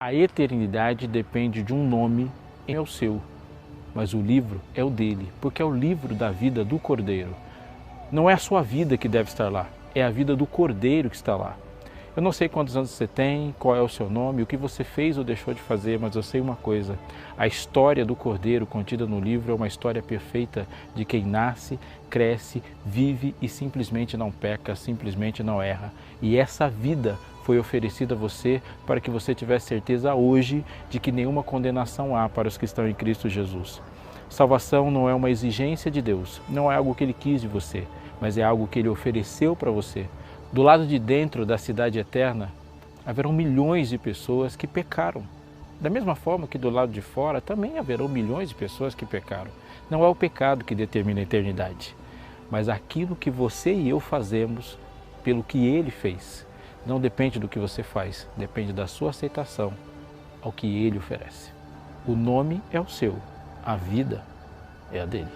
A eternidade depende de um nome, é o seu, mas o livro é o dele, porque é o livro da vida do Cordeiro. Não é a sua vida que deve estar lá, é a vida do Cordeiro que está lá. Eu não sei quantos anos você tem, qual é o seu nome, o que você fez ou deixou de fazer, mas eu sei uma coisa: a história do Cordeiro contida no livro é uma história perfeita de quem nasce, cresce, vive e simplesmente não peca, simplesmente não erra. E essa vida foi oferecida a você para que você tivesse certeza hoje de que nenhuma condenação há para os que estão em Cristo Jesus. Salvação não é uma exigência de Deus, não é algo que Ele quis de você, mas é algo que Ele ofereceu para você. Do lado de dentro da cidade eterna, haverão milhões de pessoas que pecaram. Da mesma forma que do lado de fora, também haverão milhões de pessoas que pecaram. Não é o pecado que determina a eternidade, mas aquilo que você e eu fazemos pelo que Ele fez. Não depende do que você faz, depende da sua aceitação ao que Ele oferece. O nome é o seu, a vida é a dele.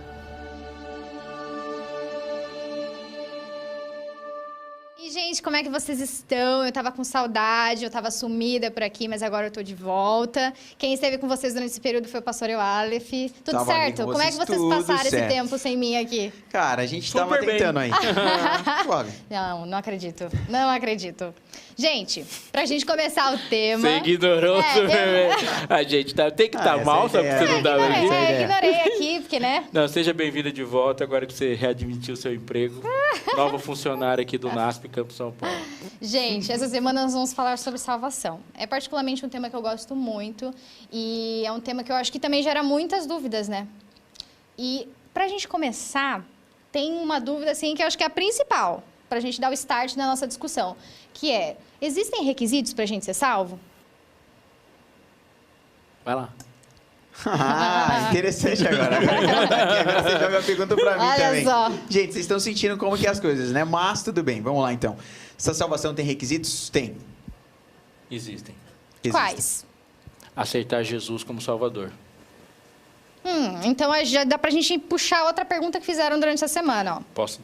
E, gente, como é que vocês estão? Eu tava com saudade, eu tava sumida por aqui, mas agora eu tô de volta. Quem esteve com vocês durante esse período foi o pastor Aleph. Tudo Tava certo? Como é que vocês passaram esse tempo sem mim aqui? Cara, a gente Super tava tentando bem. aí. Suave. Não acredito. Não acredito. Gente, pra gente começar o tema... Você ignorou super bem. A gente tem que estar mal, sabe? Porque você não dá ignorei. bem. Ignorei aqui, porque, né? Não, seja bem-vinda de volta, agora que você readmitiu o seu emprego. Nova funcionária aqui do NASP, Campo São Paulo. Gente, essa semana nós vamos falar sobre salvação. É particularmente um tema que eu gosto muito e é um tema que eu acho que também gera muitas dúvidas, né? E pra gente começar, tem uma dúvida assim que eu acho que é a principal, pra gente dar o start na nossa discussão, que é: existem requisitos pra gente ser salvo? Vai lá. Interessante agora. Agora você joga a pergunta pra mim Olha também. só. Gente, vocês estão sentindo como que é as coisas, né? Mas tudo bem, vamos lá então. Essa salvação tem requisitos? Tem. Existem. Quais? Aceitar Jesus como Salvador. Então já dá pra gente puxar outra pergunta que fizeram durante essa semana, ó. Posso...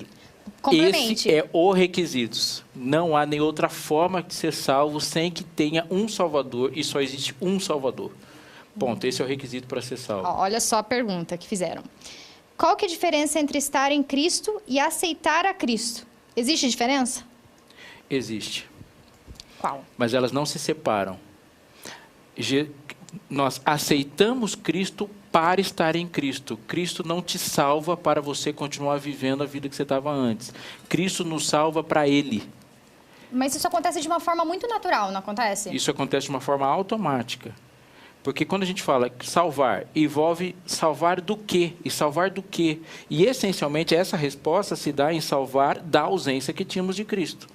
Complemente. Esse é o requisito. Não há nem outra forma de ser salvo sem que tenha um Salvador e só existe um Salvador. Ponto. Esse é o requisito para ser salvo. Ó, olha só a pergunta que fizeram. Qual que é a diferença entre estar em Cristo e aceitar a Cristo? Existe diferença? Existe. Qual? Mas elas não se separam. Nós aceitamos Cristo para estar em Cristo. Cristo não te salva para você continuar vivendo a vida que você estava antes. Cristo nos salva para Ele. Mas isso acontece de uma forma muito natural, não acontece? Isso acontece de uma forma automática. Porque quando a gente fala salvar, envolve salvar do quê? E salvar do quê? E, essencialmente, essa resposta se dá em salvar da ausência que tínhamos de Cristo.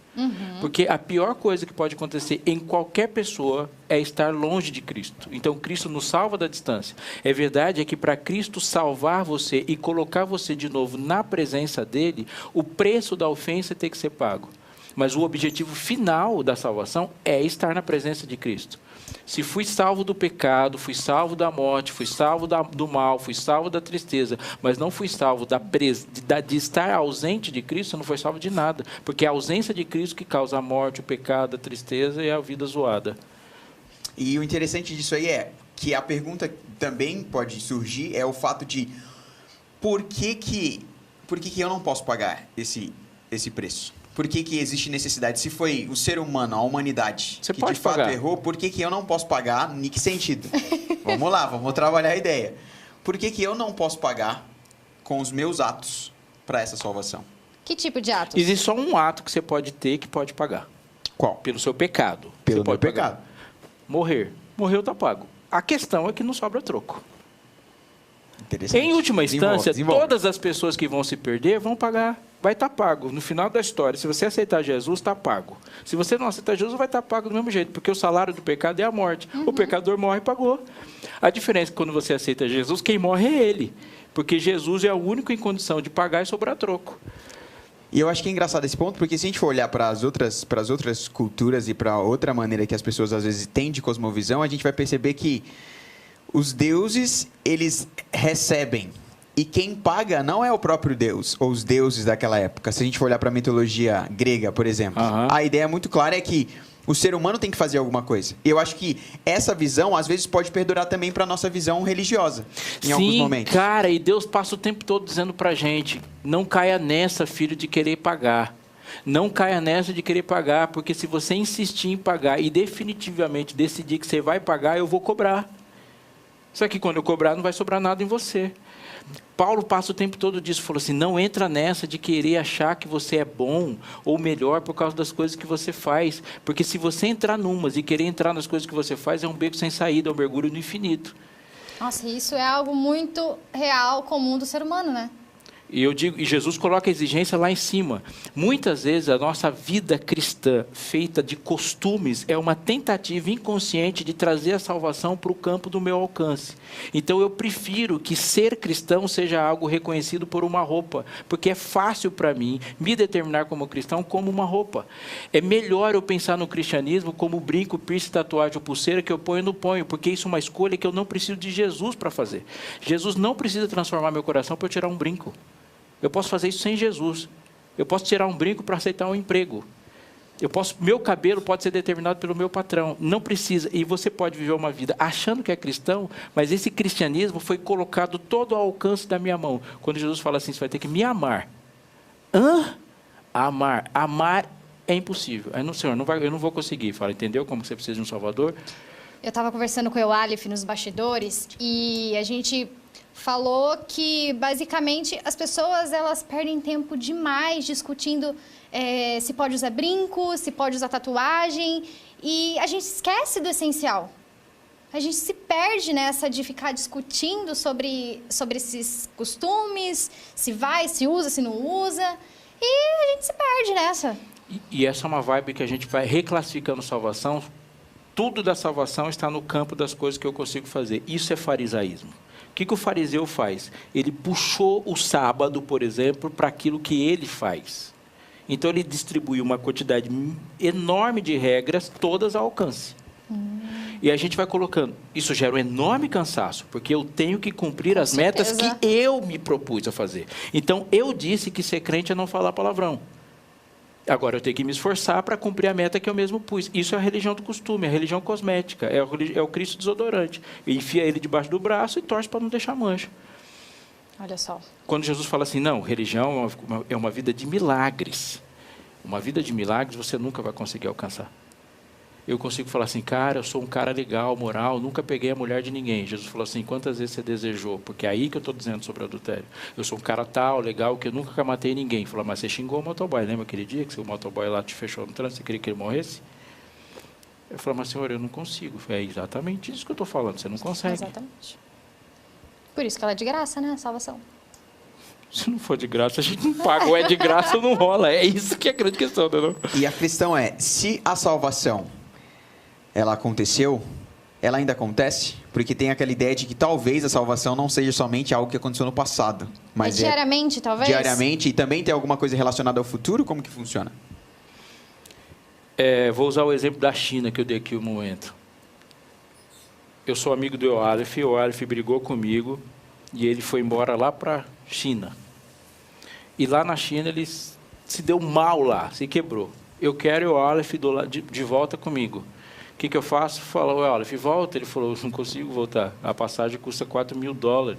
Porque a pior coisa que pode acontecer em qualquer pessoa é estar longe de Cristo. Então, Cristo nos salva da distância. É verdade é que para Cristo salvar você e colocar você de novo na presença dEle, o preço da ofensa tem que ser pago. Mas o objetivo final da salvação é estar na presença de Cristo. Se fui salvo do pecado, fui salvo da morte, fui salvo do mal, fui salvo da tristeza, mas não fui salvo de estar ausente de Cristo, não foi salvo de nada. Porque é a ausência de Cristo que causa a morte, o pecado, a tristeza e a vida zoada. E o interessante disso aí é que a pergunta também pode surgir é o fato de por que eu não posso pagar esse preço? Por que existe necessidade? Se foi o ser humano, a humanidade, Você que pode de fato pagar. errou, por que eu não posso pagar? Em que sentido? Vamos lá, vamos trabalhar a ideia. Por que eu não posso pagar com os meus atos para essa salvação? Que tipo de atos? Existe só um ato que você pode ter que pode pagar. Qual? Pelo seu pecado. Pelo Você meu pode pagar. pecado. Morrer. Morreu, está pago. A questão é que não sobra troco. Interessante. Em última instância, Desenvolve. todas as pessoas que vão se perder vão pagar. Vai estar pago. No final da história, se você aceitar Jesus, está pago. Se você não aceitar Jesus, vai estar pago do mesmo jeito, porque o salário do pecado é a morte. O pecador morre e pagou. A diferença é que quando você aceita Jesus, quem morre é Ele. Porque Jesus é o único em condição de pagar e sobrar troco. E eu acho que é engraçado esse ponto, porque se a gente for olhar para as outras culturas e para outra maneira que as pessoas às vezes têm de cosmovisão, a gente vai perceber que os deuses, eles recebem. E quem paga não é o próprio Deus, ou os deuses daquela época. Se a gente for olhar para a mitologia grega, por exemplo, a ideia muito clara é que O ser humano tem que fazer alguma coisa. Eu acho que essa visão, às vezes, pode perdurar também para a nossa visão religiosa, em alguns momentos. Sim, cara, e Deus passa o tempo todo dizendo pra gente, não caia nessa, filho, de querer pagar. Não caia nessa de querer pagar, porque se você insistir em pagar e definitivamente decidir que você vai pagar, eu vou cobrar. Só que quando eu cobrar, não vai sobrar nada em você. Paulo passa o tempo todo disso, falou assim, não entra nessa de querer achar que você é bom ou melhor por causa das coisas que você faz. Porque se você entrar numas e querer entrar nas coisas que você faz, é um beco sem saída, é um mergulho no infinito. Nossa, isso é algo muito real, comum do ser humano, né? E eu digo, e Jesus coloca a exigência lá em cima. Muitas vezes a nossa vida cristã, feita de costumes, é uma tentativa inconsciente de trazer a salvação para o campo do meu alcance. Então eu prefiro que ser cristão seja algo reconhecido por uma roupa, porque é fácil para mim me determinar como cristão como uma roupa. É melhor eu pensar no cristianismo como brinco, piercing, tatuagem ou pulseira que eu ponho, porque isso é uma escolha que eu não preciso de Jesus para fazer. Jesus não precisa transformar meu coração para eu tirar um brinco. Eu posso fazer isso sem Jesus. Eu posso tirar um brinco para aceitar um emprego. Meu cabelo pode ser determinado pelo meu patrão. Não precisa. E você pode viver uma vida achando que é cristão, mas esse cristianismo foi colocado todo ao alcance da minha mão. Quando Jesus fala assim, você vai ter que me amar. Amar. Amar é impossível. Aí, Senhor, eu não vou conseguir. Fala, entendeu como você precisa de um Salvador? Eu estava conversando com o Eualif nos bastidores e a gente falou que, basicamente, as pessoas elas perdem tempo demais discutindo se pode usar brinco, se pode usar tatuagem, e a gente esquece do essencial. A gente se perde nessa de ficar discutindo sobre esses costumes, se vai, se usa, se não usa, e a gente se perde nessa. E essa é uma vibe que a gente vai reclassificando salvação. Tudo da salvação está no campo das coisas que eu consigo fazer. Isso é farisaísmo. O que o fariseu faz? Ele puxou o sábado, por exemplo, para aquilo que ele faz. Então, ele distribuiu uma quantidade enorme de regras, todas ao alcance. E a gente vai colocando. Isso gera um enorme cansaço, porque eu tenho que cumprir as metas que eu me propus a fazer. Então, eu disse que ser crente é não falar palavrão. Agora eu tenho que me esforçar para cumprir a meta que eu mesmo pus. Isso é a religião do costume, a religião cosmética, é o Cristo desodorante. Enfia ele debaixo do braço e torce para não deixar mancha. Olha só. Quando Jesus fala assim, não, religião é uma vida de milagres. Uma vida de milagres você nunca vai conseguir alcançar. Eu consigo falar assim, cara, eu sou um cara legal, moral, nunca peguei a mulher de ninguém. Jesus falou assim, quantas vezes você desejou? Porque é aí que eu estou dizendo sobre adultério. Eu sou um cara tal, legal, que eu nunca matei ninguém. Ele falou, mas você xingou o motoboy, lembra aquele dia que o motoboy lá te fechou no trânsito, você queria que ele morresse? Eu falei, mas senhor, eu não consigo. É exatamente isso que eu estou falando, você não consegue. Exatamente. Por isso que ela é de graça, né, a salvação. Se não for de graça, a gente não paga. Ou é de graça ou não rola. É isso que é a grande questão, né? Não? E a questão é, se a salvação ela aconteceu, ela ainda acontece? Porque tem aquela ideia de que talvez a salvação não seja somente algo que aconteceu no passado. Mas diariamente, talvez? Diariamente. E também tem alguma coisa relacionada ao futuro? Como que funciona? Vou usar o exemplo da China que eu dei aqui um momento. Eu sou amigo do Eualif, o Eualif brigou comigo e ele foi embora lá para a China. E lá na China ele se deu mal lá, se quebrou. Eu quero o Eualif de volta comigo. O que eu faço? Falo, Eualif, volta. Ele falou, não consigo voltar. A passagem custa $4.000.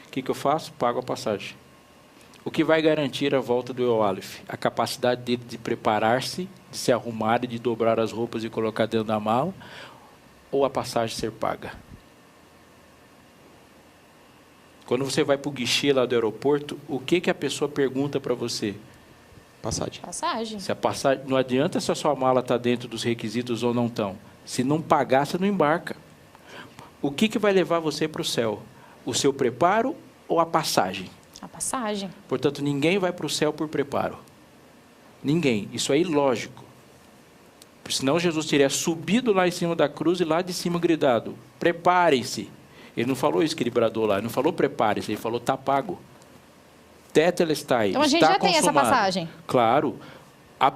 O que eu faço? Pago a passagem. O que vai garantir a volta do Eualif? A capacidade dele de preparar-se, de se arrumar e de dobrar as roupas e colocar dentro da mala, ou a passagem ser paga? Quando você vai para o guichê lá do aeroporto, o que a pessoa pergunta para você? Passagem. Passagem. Se a passagem. Não adianta se a sua mala está dentro dos requisitos ou não estão. Se não pagar, você não embarca. O que vai levar você para o céu? O seu preparo ou a passagem? A passagem. Portanto, ninguém vai para o céu por preparo. Ninguém. Isso é ilógico. Senão Jesus teria subido lá em cima da cruz e lá de cima gritado, preparem-se. Ele não falou isso que ele bradou lá, ele não falou prepare-se, ele falou está pago. Tetelestai, então a gente está já consumado. Tem essa passagem. Claro.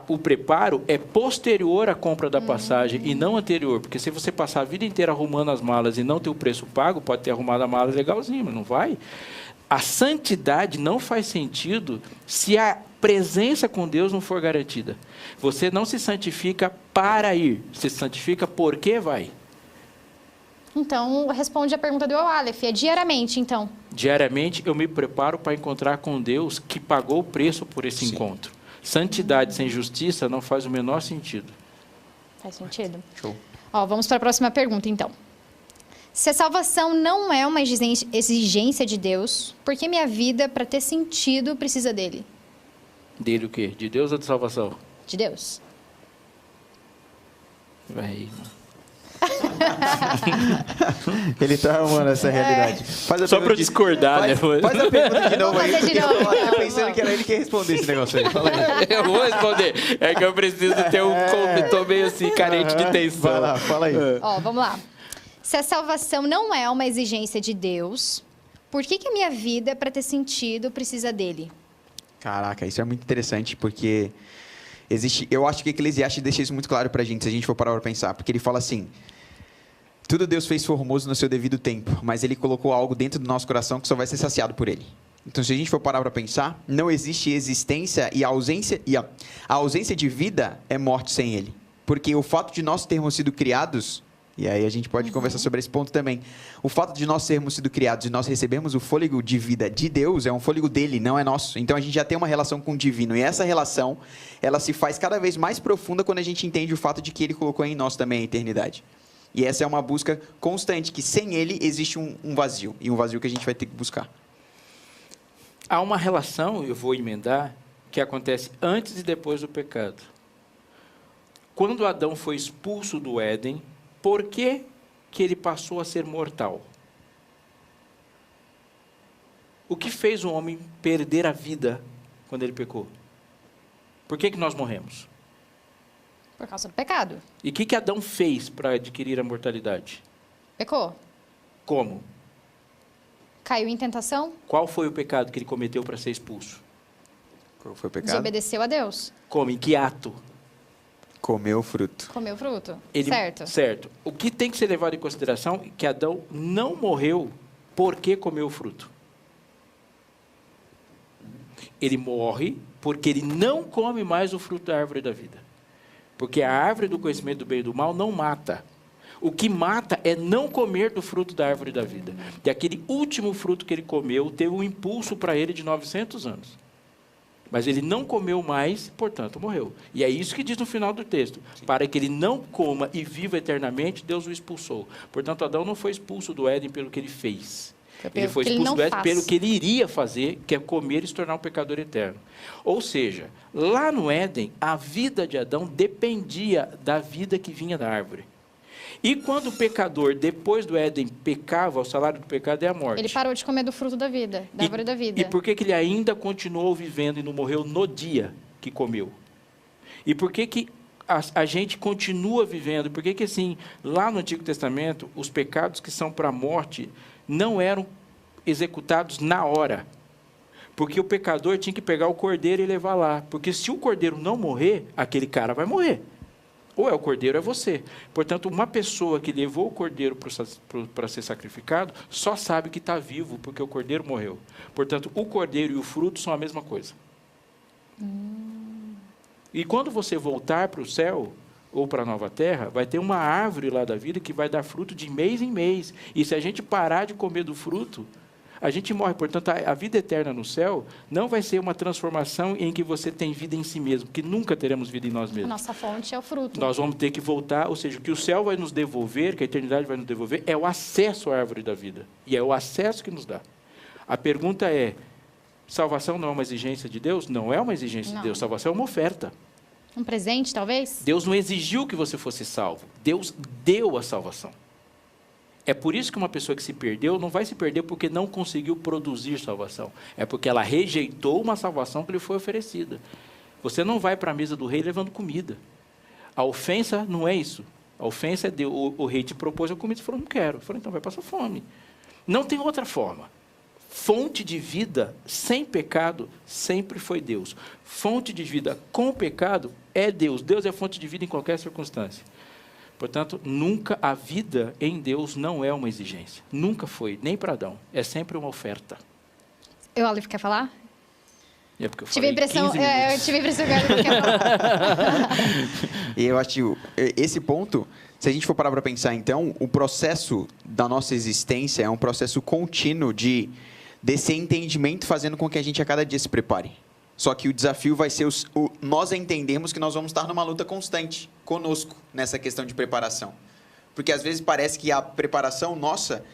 O preparo é posterior à compra da passagem e não anterior. Porque se você passar a vida inteira arrumando as malas e não ter o preço pago, pode ter arrumado a mala legalzinho, mas não vai. A santidade não faz sentido se a presença com Deus não for garantida. Você não se santifica para ir. Você se santifica porque vai. Então, responde a pergunta do Aleph. É diariamente, então? Diariamente eu me preparo para encontrar com Deus que pagou o preço por esse encontro. Santidade sem justiça não faz o menor sentido. Faz sentido? Show. Ó, vamos para a próxima pergunta, então. Se a salvação não é uma exigência de Deus, por que minha vida, para ter sentido, precisa dele? Dele o quê? De Deus ou de salvação? De Deus. Vai. Ele tá arrumando essa realidade. Faz a Só pergunta para discordar, né? Faz a pergunta de novo aí. Vamos fazer de novo, Eu tava então, pensando vamos. que era ele que ia responder esse negócio aí. Fala aí. Eu vou responder. É que eu preciso ter tô meio assim, carente de tensão. Vai lá, fala aí. Ó, vamos lá. Se a salvação não é uma exigência de Deus, por que a minha vida, para ter sentido, precisa dele? Caraca, isso é muito interessante, porque eu acho que Eclesiastes deixa isso muito claro pra gente, se a gente for parar pra pensar, porque ele fala assim: tudo Deus fez formoso no seu devido tempo, mas ele colocou algo dentro do nosso coração que só vai ser saciado por ele. Então, se a gente for parar para pensar, não existe existência e a ausência de vida é morte sem ele. Porque o fato de nós termos sido criados, e aí a gente pode conversar sobre esse ponto também, o fato de nós termos sido criados e nós recebermos o fôlego de vida de Deus, é um fôlego dele, não é nosso. Então, a gente já tem uma relação com o divino, e essa relação, ela se faz cada vez mais profunda quando a gente entende o fato de que ele colocou em nós também a eternidade. E essa é uma busca constante, que sem ele existe um vazio, e um vazio que a gente vai ter que buscar. Há uma relação, eu vou emendar, que acontece antes e depois do pecado. Quando Adão foi expulso do Éden, por que ele passou a ser mortal? O que fez o homem perder a vida quando ele pecou? Por que nós morremos? Por causa do pecado. E o que Adão fez para adquirir a mortalidade? Pecou. Como? Caiu em tentação. Qual foi o pecado que ele cometeu para ser expulso? Qual foi o pecado? Desobedeceu a Deus. Como? Em que ato? Comeu o fruto. Comeu fruto. Certo. Certo. O que tem que ser levado em consideração é que Adão não morreu porque comeu o fruto. Ele morre porque ele não come mais o fruto da árvore da vida. Porque a árvore do conhecimento do bem e do mal não mata. O que mata é não comer do fruto da árvore da vida. E aquele último fruto que ele comeu teve um impulso para ele de 900 anos. Mas ele não comeu mais, portanto, morreu. E é isso que diz no final do texto. Para que ele não coma e viva eternamente, Deus o expulsou. Portanto, Adão não foi expulso do Éden pelo que ele fez. Ele foi expulso do Éden pelo que ele iria fazer, que é comer e se tornar um pecador eterno. Ou seja, lá no Éden, a vida de Adão dependia da vida que vinha da árvore. E quando o pecador, depois do Éden, pecava, o salário do pecado é a morte. Ele parou de comer do fruto da vida, da árvore da vida. E por que ele ainda continuou vivendo e não morreu no dia que comeu? E por que a gente continua vivendo? Por que assim, lá no Antigo Testamento, os pecados que são para a morte não eram executados na hora? Porque o pecador tinha que pegar o cordeiro e levar lá. Porque se o cordeiro não morrer, aquele cara vai morrer. Ou é o cordeiro, ou é você. Portanto, uma pessoa que levou o cordeiro para ser sacrificado, só sabe que está vivo, porque o cordeiro morreu. Portanto, o cordeiro e o fruto são a mesma coisa. E quando você voltar para o céu, ou para a nova terra, vai ter uma árvore lá da vida que vai dar fruto de mês em mês. E se a gente parar de comer do fruto, a gente morre. Portanto, a vida eterna no céu não vai ser uma transformação em que você tem vida em si mesmo, que nunca teremos vida em nós mesmos. A nossa fonte é o fruto. Nós vamos ter que voltar, ou seja, o que o céu vai nos devolver, que a eternidade vai nos devolver, é o acesso à árvore da vida. E é o acesso que nos dá. A pergunta é, salvação não é uma exigência de Deus? Não é uma exigência de Deus. Salvação é uma oferta. Um presente, talvez? Deus não exigiu que você fosse salvo. Deus deu a salvação. É por isso que uma pessoa que se perdeu não vai se perder porque não conseguiu produzir salvação. É porque ela rejeitou uma salvação que lhe foi oferecida. Você não vai para a mesa do rei levando comida. A ofensa não é isso. A ofensa é Deus. O rei te propôs a comida e falou, não quero. Eu falei, então vai passar fome. Não tem outra forma. Fonte de vida sem pecado sempre foi Deus. Fonte de vida com pecado é Deus. Deus é fonte de vida em qualquer circunstância. Portanto, nunca a vida em Deus não é uma exigência. Nunca foi, nem para Adão. É sempre uma oferta. O Aleph quer falar? É porque eu Tive a falei impressão, 15 minutos. eu tive a impressão que eu quero falar. E eu acho que esse ponto, se a gente for parar para pensar, então, o processo da nossa existência é um processo contínuo desse entendimento fazendo com que a gente a cada dia se prepare. Só que o desafio vai ser nós entendemos que nós vamos estar numa luta constante conosco nessa questão de preparação. Porque às vezes parece que a preparação nossa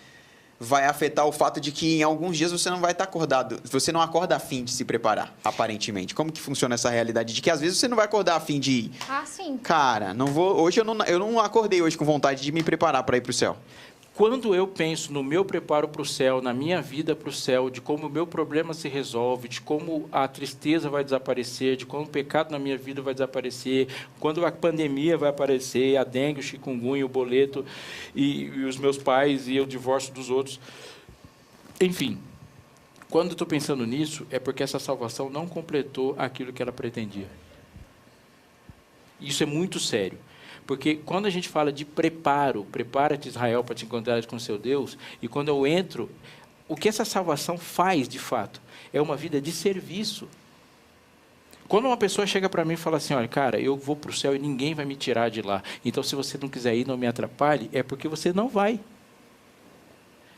vai afetar o fato de que em alguns dias você não vai estar acordado, você não acorda a fim de se preparar, aparentemente. Como que funciona essa realidade de que às vezes você não vai acordar a fim de, Sim. cara, hoje eu não acordei hoje com vontade de me preparar para ir para o céu. Quando eu penso no meu preparo para o céu, na minha vida para o céu, de como o meu problema se resolve, de como a tristeza vai desaparecer, de como o pecado na minha vida vai desaparecer, quando a pandemia vai aparecer, a dengue, o chikungunya, o boleto, e os meus pais e o divórcio dos outros. Enfim, quando eu estou pensando nisso, é porque essa salvação não completou aquilo que ela pretendia. Isso é muito sério. Porque quando a gente fala de preparo, prepara-te Israel para te encontrar com seu Deus, e quando eu entro, o que essa salvação faz de fato? É uma vida de serviço. Quando uma pessoa chega para mim e fala assim, olha, cara, eu vou para o céu e ninguém vai me tirar de lá, então se você não quiser ir, não me atrapalhe, é porque você não vai.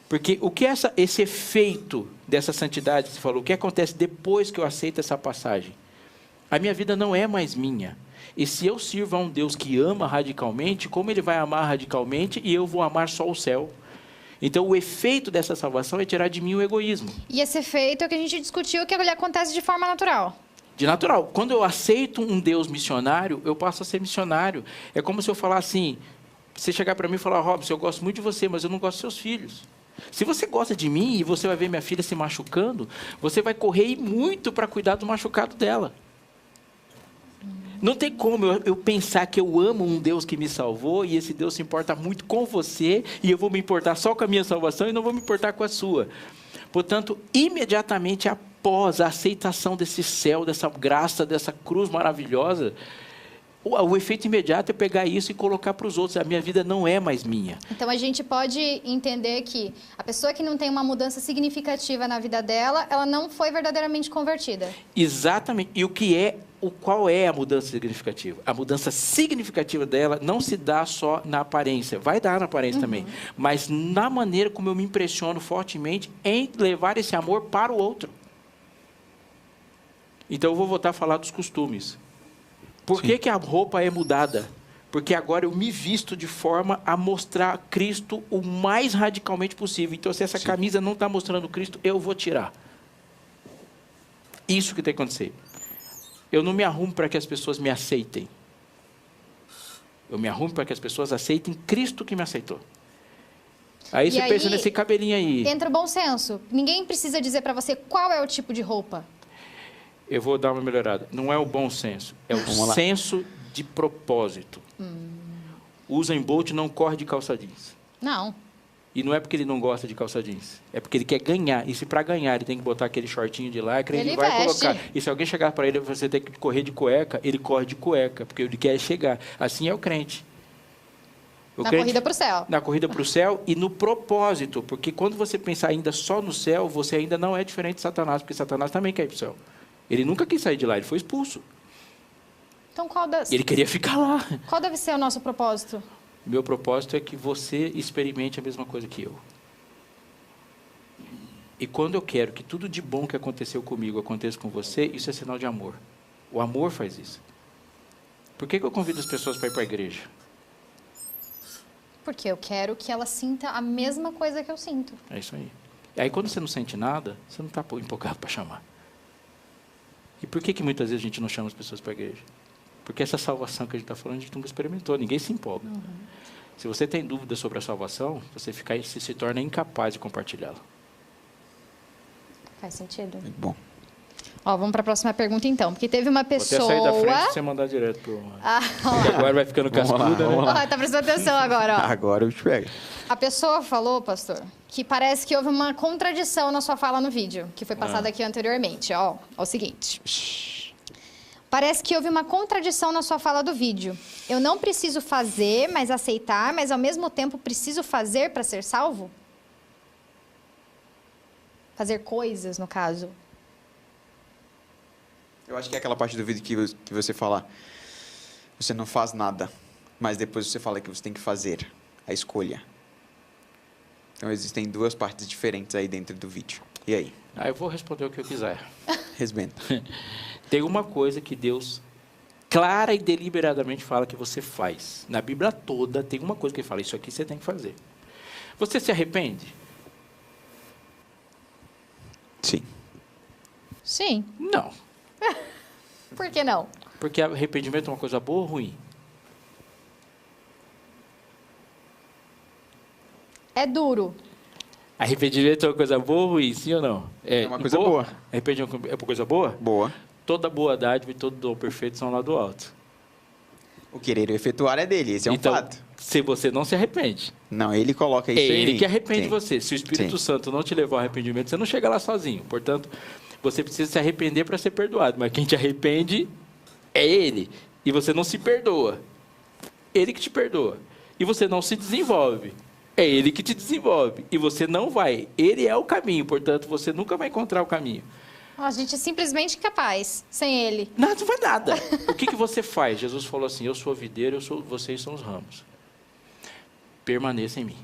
Porque o que esse efeito dessa santidade, você falou, o que acontece depois que eu aceito essa passagem? A minha vida não é mais minha. E se eu sirvo a um Deus que ama radicalmente, como Ele vai amar radicalmente e eu vou amar só o céu? Então, o efeito dessa salvação é tirar de mim o egoísmo. E esse efeito é o que a gente discutiu, que ele acontece de forma natural. De natural. Quando eu aceito um Deus missionário, eu passo a ser missionário. É como se eu falar assim, você chegar para mim e falar, Robson, eu gosto muito de você, mas eu não gosto dos seus filhos. Se você gosta de mim e você vai ver minha filha se machucando, você vai correr muito para cuidar do machucado dela. Não tem como eu pensar que eu amo um Deus que me salvou e esse Deus se importa muito com você e eu vou me importar só com a minha salvação e não vou me importar com a sua. Portanto, imediatamente após a aceitação desse céu, dessa graça, dessa cruz maravilhosa, o efeito imediato é pegar isso e colocar para os outros. A minha vida não é mais minha. Então, a gente pode entender que a pessoa que não tem uma mudança significativa na vida dela, ela não foi verdadeiramente convertida. Exatamente. E qual é a mudança significativa? A mudança significativa dela não se dá só na aparência. Vai dar na aparência também. Mas na maneira como eu me impressiono fortemente em levar esse amor para o outro. Então, eu vou voltar a falar dos costumes. Por que a roupa é mudada? Porque agora eu me visto de forma a mostrar Cristo o mais radicalmente possível. Então, se essa camisa não está mostrando Cristo, eu vou tirar. Isso que tem que acontecer. Eu não me arrumo para que as pessoas me aceitem. Eu me arrumo para que as pessoas aceitem Cristo que me aceitou. Aí você pensa nesse cabelinho aí. Entra o bom senso. Ninguém precisa dizer para você qual é o tipo de roupa. Eu vou dar uma melhorada. Não é o bom senso, é o senso de propósito. O Usain Bolt não corre de calça jeans. Não. E não é porque ele não gosta de calça jeans. É porque ele quer ganhar. E se para ganhar ele tem que botar aquele shortinho de lycra, ele vai colocar. E se alguém chegar para ele e você tem que correr de cueca, ele corre de cueca, porque ele quer chegar. Assim é o crente. Corrida para o céu. Na corrida para o céu e no propósito. Porque quando você pensar ainda só no céu, você ainda não é diferente de Satanás, porque Satanás também quer ir para o céu. Ele nunca quis sair de lá, ele foi expulso. Então, ele queria ficar lá. Qual deve ser o nosso propósito? Meu propósito é que você experimente a mesma coisa que eu. E quando eu quero que tudo de bom que aconteceu comigo aconteça com você, isso é sinal de amor. O amor faz isso. Por que eu convido as pessoas para ir para a igreja? Porque eu quero que ela sinta a mesma coisa que eu sinto. É isso aí. E aí, quando você não sente nada, você não está empolgado para chamar. E por que muitas vezes a gente não chama as pessoas para a igreja? Porque essa salvação que a gente está falando, a gente nunca experimentou, ninguém se empolga. Se você tem dúvida sobre a salvação, você se torna incapaz de compartilhá-la. Faz sentido. Muito bom. Ó, vamos para a próxima pergunta, então. Porque teve uma pessoa... Vou até sair da frente e você mandar direto para o... Porque agora vai ficando cascuda, né? Tá prestando atenção agora, ó. Agora eu te pego. A pessoa falou, pastor, que parece que houve uma contradição na sua fala no vídeo, que foi passada aqui anteriormente. Ó, é o seguinte. Parece que houve uma contradição na sua fala do vídeo. Eu não preciso fazer, mas aceitar, mas ao mesmo tempo preciso fazer para ser salvo? Fazer coisas, no caso. Eu acho que é aquela parte do vídeo que você fala, você não faz nada, mas depois você fala que você tem que fazer a escolha. Então existem duas partes diferentes aí dentro do vídeo. E aí? Eu vou responder o que eu quiser. Resbenta. Tem uma coisa que Deus clara e deliberadamente fala que você faz. Na Bíblia toda tem uma coisa que ele fala, isso aqui você tem que fazer. Você se arrepende? Sim. Sim. Não. Por que não? Porque arrependimento é uma coisa boa ou ruim? É duro. Arrependimento é uma coisa boa ou ruim, sim ou não? É uma coisa boa. Arrependimento é uma coisa boa? Boa. Toda boa dádiva e todo dom perfeito são lá do alto. O querer efetuar é dele, esse é um Então, fato. se você não se arrepende, Não, ele coloca isso é aí. ele que arrepende Sim. você. Se o Espírito Sim. Santo não te levou ao arrependimento, você não chega lá sozinho. Portanto, você precisa se arrepender para ser perdoado. Mas quem te arrepende é ele. E você não se perdoa. Ele que te perdoa. E você não se desenvolve. É ele que te desenvolve. E você não vai. Ele é o caminho. Portanto, você nunca vai encontrar o caminho. A gente é simplesmente incapaz, sem ele. Nada, não vai nada. O que você faz? Jesus falou assim, eu sou a videira, vocês são os ramos. Permaneça em mim.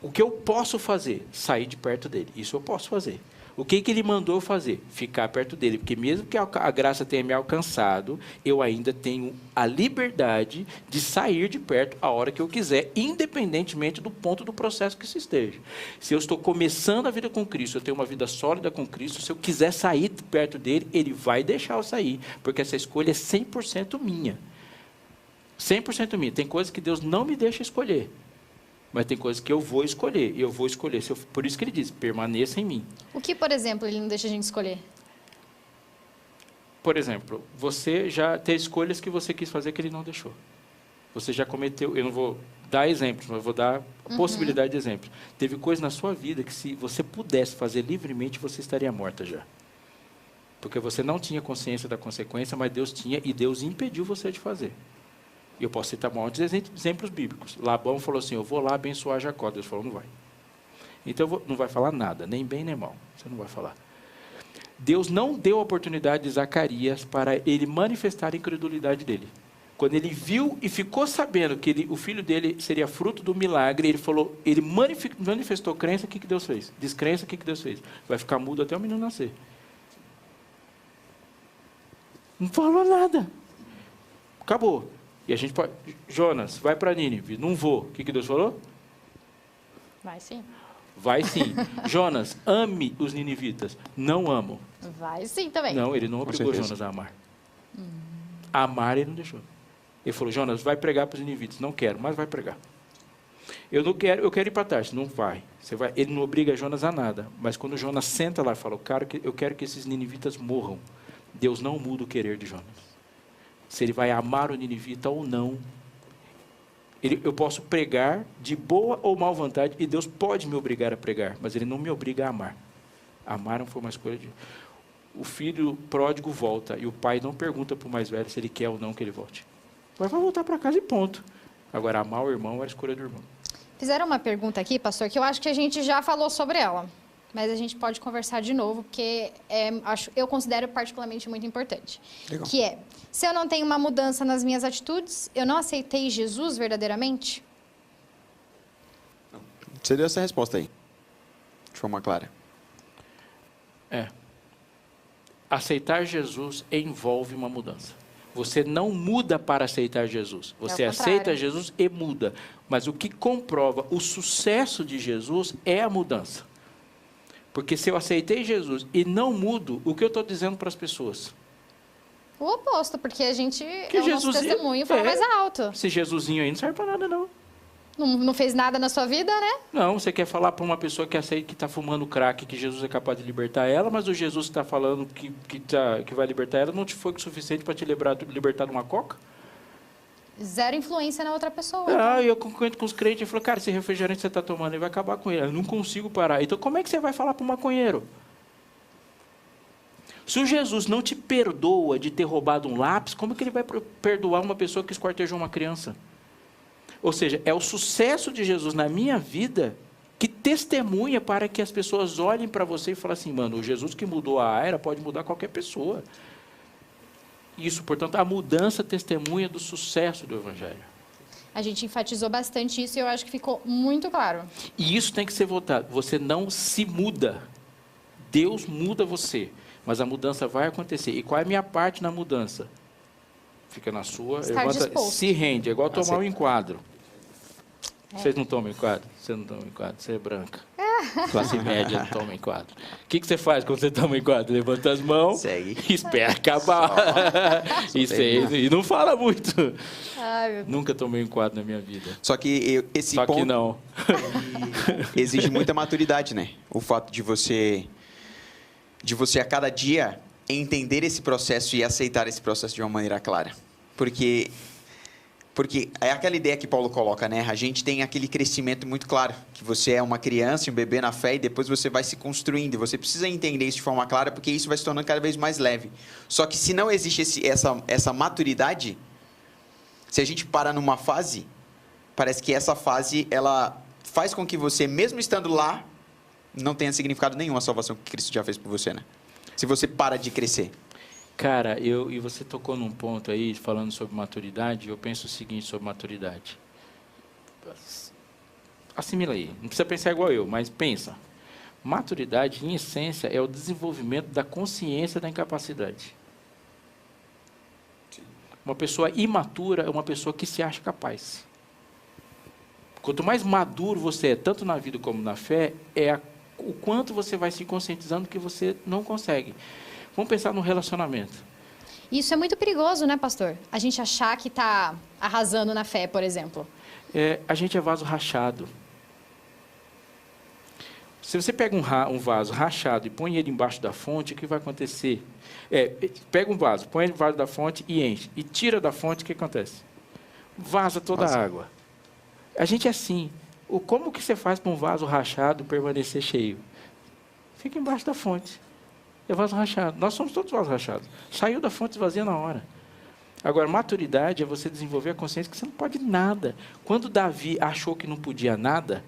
O que eu posso fazer? Sair de perto dele. Isso eu posso fazer. O que ele mandou eu fazer? Ficar perto dele. Porque mesmo que a graça tenha me alcançado, eu ainda tenho a liberdade de sair de perto a hora que eu quiser, independentemente do ponto do processo que se esteja. Se eu estou começando a vida com Cristo, eu tenho uma vida sólida com Cristo, se eu quiser sair de perto dele, ele vai deixar eu sair. Porque essa escolha é 100% minha. 100% minha. Tem coisas que Deus não me deixa escolher. Mas tem coisas que eu vou escolher. E eu vou escolher. Por isso que ele diz, permaneça em mim. O que, por exemplo, ele não deixa a gente escolher? Por exemplo, você já tem escolhas que você quis fazer que ele não deixou. Você já cometeu... Eu não vou dar exemplos, mas eu vou dar a possibilidade de exemplos. Teve coisas na sua vida que se você pudesse fazer livremente, você estaria morta já. Porque você não tinha consciência da consequência, mas Deus tinha e Deus impediu você de fazer. Eu posso citar muitos exemplos bíblicos. Labão falou assim, eu vou lá abençoar Jacó. Deus falou, não vai. Então, não vai falar nada, nem bem nem mal. Você não vai falar. Deus não deu a oportunidade de Zacarias para ele manifestar a incredulidade dele. Quando ele viu e ficou sabendo que o filho dele seria fruto do milagre, ele falou, ele manifestou crença, o que Deus fez? Descrença, o que Deus fez? Vai ficar mudo até o menino nascer. Não falou nada. Acabou. E a gente pode... Jonas, vai para Nínive. Não vou. O que Deus falou? Vai sim. Vai sim. Jonas, ame os ninivitas. Não amo. Vai sim também. Não, ele não obrigou Jonas a amar. Amar ele não deixou. Ele falou, Jonas, vai pregar para os ninivitas. Não quero, mas vai pregar. Eu quero ir para Tarso. Não vai. Você vai. Ele não obriga Jonas a nada. Mas quando Jonas senta lá e fala, eu quero que esses ninivitas morram. Deus não muda o querer de Jonas. Se ele vai amar o ninivita ou não. Eu posso pregar de boa ou má vontade, e Deus pode me obrigar a pregar, mas ele não me obriga a amar. Amar não foi uma escolha de... O filho pródigo volta, e o pai não pergunta para o mais velho se ele quer ou não que ele volte. Vai voltar para casa e ponto. Agora, amar o irmão era a escolha do irmão. Fizeram uma pergunta aqui, pastor, que eu acho que a gente já falou sobre ela. Mas a gente pode conversar de novo, porque eu considero particularmente muito importante. Legal. Que é, se eu não tenho uma mudança nas minhas atitudes, eu não aceitei Jesus verdadeiramente? Você deu essa resposta aí. De forma clara. Aceitar Jesus envolve uma mudança. Você não muda para aceitar Jesus. Você aceita Jesus e muda. Mas o que comprova o sucesso de Jesus é a mudança. Porque se eu aceitei Jesus e não mudo, o que eu estou dizendo para as pessoas? O oposto, porque a gente Que é o nosso testemunho fala mais alto. Esse Jesusinho aí não serve para nada, não. Não fez nada na sua vida, né? Não, você quer falar para uma pessoa que aceita que está fumando crack, que Jesus é capaz de libertar ela, mas o Jesus que está falando que vai libertar ela não te foi o suficiente para te libertar de uma coca? Zero influência na outra pessoa. Ah, eu concordo com os crentes, eu falo, cara, esse refrigerante que você está tomando, ele vai acabar com ele. Eu não consigo parar. Então, como é que você vai falar para o maconheiro? Se o Jesus não te perdoa de ter roubado um lápis, como é que ele vai perdoar uma pessoa que esquartejou uma criança? Ou seja, é o sucesso de Jesus na minha vida que testemunha para que as pessoas olhem para você e falem assim, mano, o Jesus que mudou a Aira pode mudar qualquer pessoa. Isso, portanto, a mudança testemunha do sucesso do Evangelho. A gente enfatizou bastante isso e eu acho que ficou muito claro. E isso tem que ser votado. Você não se muda. Deus muda você. Mas a mudança vai acontecer. E qual é a minha parte na mudança? Fica na sua. Se rende. É igual tomar um enquadro. Vocês não tomam enquadro? Você não toma enquadro? Você é branca. Classe média não toma enquadro. O que você faz quando você toma enquadro? Levanta as mãos. Segue. E espera acabar. E não fala muito. Ai, Nunca tomei enquadro na minha vida. Só que esse Só ponto que não. exige muita maturidade, né? O fato de você a cada dia entender esse processo e aceitar esse processo de uma maneira clara. Porque é aquela ideia que Paulo coloca, né? A gente tem aquele crescimento muito claro, que você é uma criança, um bebê na fé, e depois você vai se construindo. E você precisa entender isso de forma clara, porque isso vai se tornando cada vez mais leve. Só que se não existe essa maturidade, se a gente para numa fase, parece que essa fase, ela faz com que você, mesmo estando lá, não tenha significado nenhum a salvação que Cristo já fez por você, né? Se você para de crescer. Cara, e você tocou num ponto aí, falando sobre maturidade, eu penso o seguinte sobre maturidade. Assimila aí, não precisa pensar igual eu, mas pensa. Maturidade, em essência, é o desenvolvimento da consciência da incapacidade. Uma pessoa imatura é uma pessoa que se acha capaz. Quanto mais maduro você é, tanto na vida como na fé, o quanto você vai se conscientizando que você não consegue. Vamos pensar no relacionamento. Isso é muito perigoso, né, pastor? A gente achar que está arrasando na fé, por exemplo. A gente é vaso rachado. Se você pega um vaso rachado e põe ele embaixo da fonte, o que vai acontecer? Pega um vaso, põe ele embaixo da fonte e enche. E tira da fonte, o que acontece? Vaza toda a água. A gente é assim. Como que você faz para um vaso rachado permanecer cheio? Fica embaixo da fonte. É vaso rachado. Nós somos todos vasos rachados. Saiu da fonte vazia na hora. Agora, maturidade é você desenvolver a consciência que você não pode nada. Quando Davi achou que não podia nada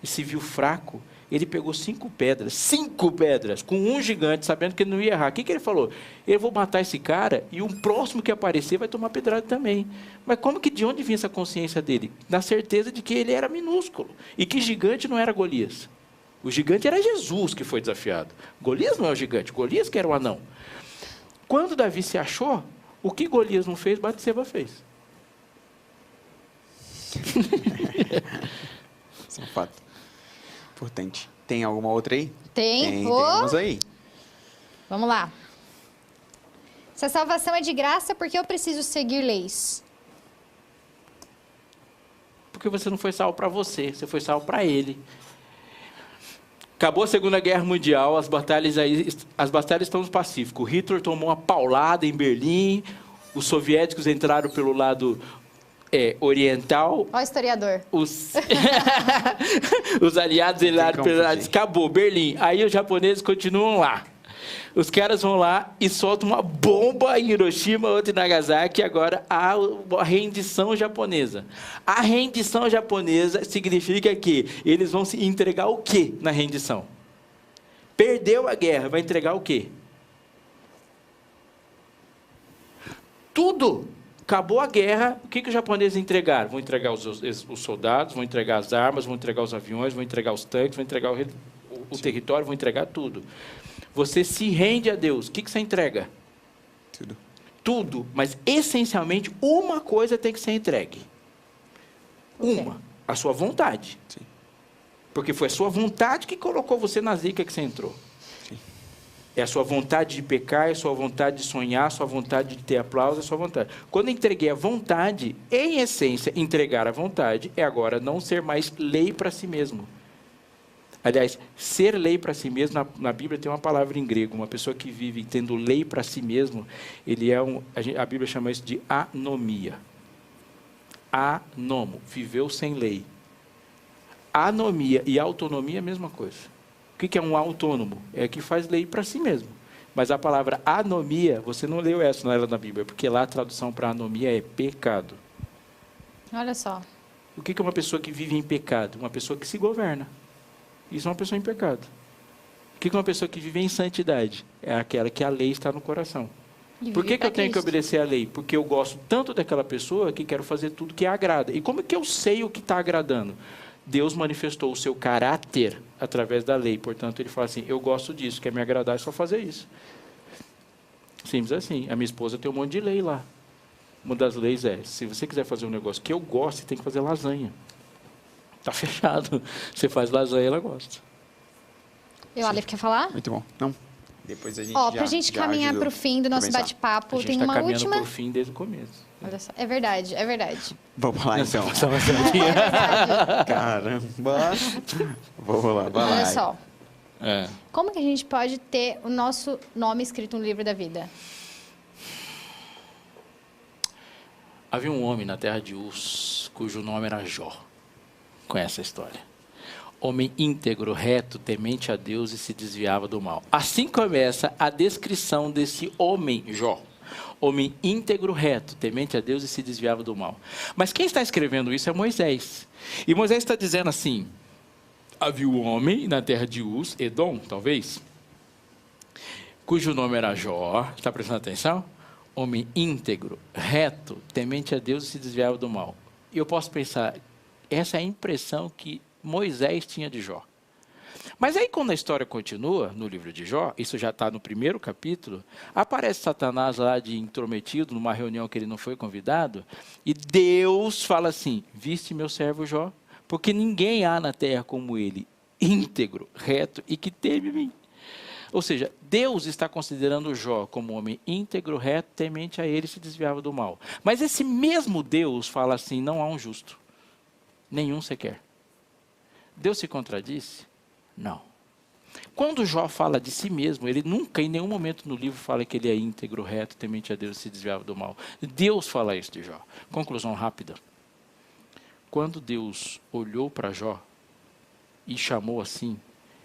e se viu fraco, ele pegou 5 pedras, com um gigante, sabendo que ele não ia errar. O que ele falou? Eu vou matar esse cara e o próximo que aparecer vai tomar pedrada também. Mas de onde vinha essa consciência dele? Na certeza de que ele era minúsculo e que gigante não era Golias. O gigante era Jesus que foi desafiado. Golias não é o gigante, Golias que era o anão. Quando Davi se achou, o que Golias não fez, Batseba fez. Isso é um fato importante. Tem alguma outra aí? Tem. Temos aí. Vamos lá. Se a salvação é de graça, por que eu preciso seguir leis? Porque você não foi salvo para você, você foi salvo para ele. Acabou a Segunda Guerra Mundial, as batalhas estão no Pacífico. Hitler tomou uma paulada em Berlim, os soviéticos entraram pelo lado oriental. Ó, historiador. Os aliados entraram pelo lado. Acabou, Berlim. Aí os japoneses continuam lá. Os caras vão lá e soltam uma bomba em Hiroshima, outra em Nagasaki, e agora há a rendição japonesa. A rendição japonesa significa que eles vão se entregar o quê na rendição? Perdeu a guerra, vai entregar o quê? Tudo. Acabou a guerra, o que os japoneses entregaram? Vão entregar os soldados, vão entregar as armas, vão entregar os aviões, vão entregar os tanques, vão entregar o território, vão entregar tudo. Você se rende a Deus. O que você entrega? Tudo. Tudo. Mas, essencialmente, uma coisa tem que ser entregue. Uma. A sua vontade. Sim. Porque foi a sua vontade que colocou você na zica que você entrou. Sim. É a sua vontade de pecar, é a sua vontade de sonhar, a sua vontade de ter aplauso, é a sua vontade. Quando eu entreguei a vontade, em essência, entregar a vontade é agora não ser mais lei para si mesmo. Aliás, ser lei para si mesmo, na Bíblia tem uma palavra em grego, uma pessoa que vive tendo lei para si mesmo, a Bíblia chama isso de anomia. Anomo, viveu sem lei. Anomia e autonomia é a mesma coisa. O que é um autônomo? É que faz lei para si mesmo. Mas a palavra anomia, você não leu ela na Bíblia, porque lá a tradução para anomia é pecado. Olha só. O que é uma pessoa que vive em pecado? Uma pessoa que se governa. Isso é uma pessoa em pecado. O que é uma pessoa que vive em santidade? É aquela que a lei está no coração. Por que eu tenho que obedecer à lei? Porque eu gosto tanto daquela pessoa que quero fazer tudo que a agrada. E como é que eu sei o que está agradando? Deus manifestou o seu caráter através da lei. Portanto, ele fala assim, eu gosto disso, quer me agradar, é só fazer isso. Simples assim. A minha esposa tem um monte de lei lá. Uma das leis é, se você quiser fazer um negócio que eu gosto, você tem que fazer lasanha. Está fechado. Você faz lasanha, ela gosta. E o Aleph quer falar? Muito bom. Não. Depois a gente Para a gente caminhar para o fim do nosso bate-papo, tem uma última... A gente está caminhando para o fim desde o começo. Olha só, é verdade, é verdade. Vamos lá, então. Caramba. Vamos lá, vai lá. Olha só. Como que a gente pode ter o nosso nome escrito no livro da vida? Havia um homem na terra de Uz, cujo nome era Jó. Conhece a história? Homem íntegro, reto, temente a Deus e se desviava do mal. Assim começa a descrição desse homem, Jó. Homem íntegro, reto, temente a Deus e se desviava do mal. Mas quem está escrevendo isso é Moisés. E Moisés está dizendo assim, havia um homem na terra de Uz, Edom, talvez, cujo nome era Jó. Está prestando atenção? Homem íntegro, reto, temente a Deus e se desviava do mal. E eu posso pensar, essa é a impressão que Moisés tinha de Jó. Mas aí quando a história continua, no livro de Jó, isso já está no primeiro capítulo, aparece Satanás lá de intrometido, numa reunião que ele não foi convidado, e Deus fala assim, viste meu servo Jó? Porque ninguém há na terra como ele, íntegro, reto e que teme mim. Ou seja, Deus está considerando Jó como um homem íntegro, reto, temente a ele e se desviava do mal. Mas esse mesmo Deus fala assim, não há um justo, nenhum sequer. Deus se contradisse? Não. Quando Jó fala de si mesmo, ele nunca, em nenhum momento no livro, fala que ele é íntegro, reto, temente a Deus e se desviava do mal. Deus fala isso de Jó. Conclusão rápida. Quando Deus olhou para Jó e chamou assim,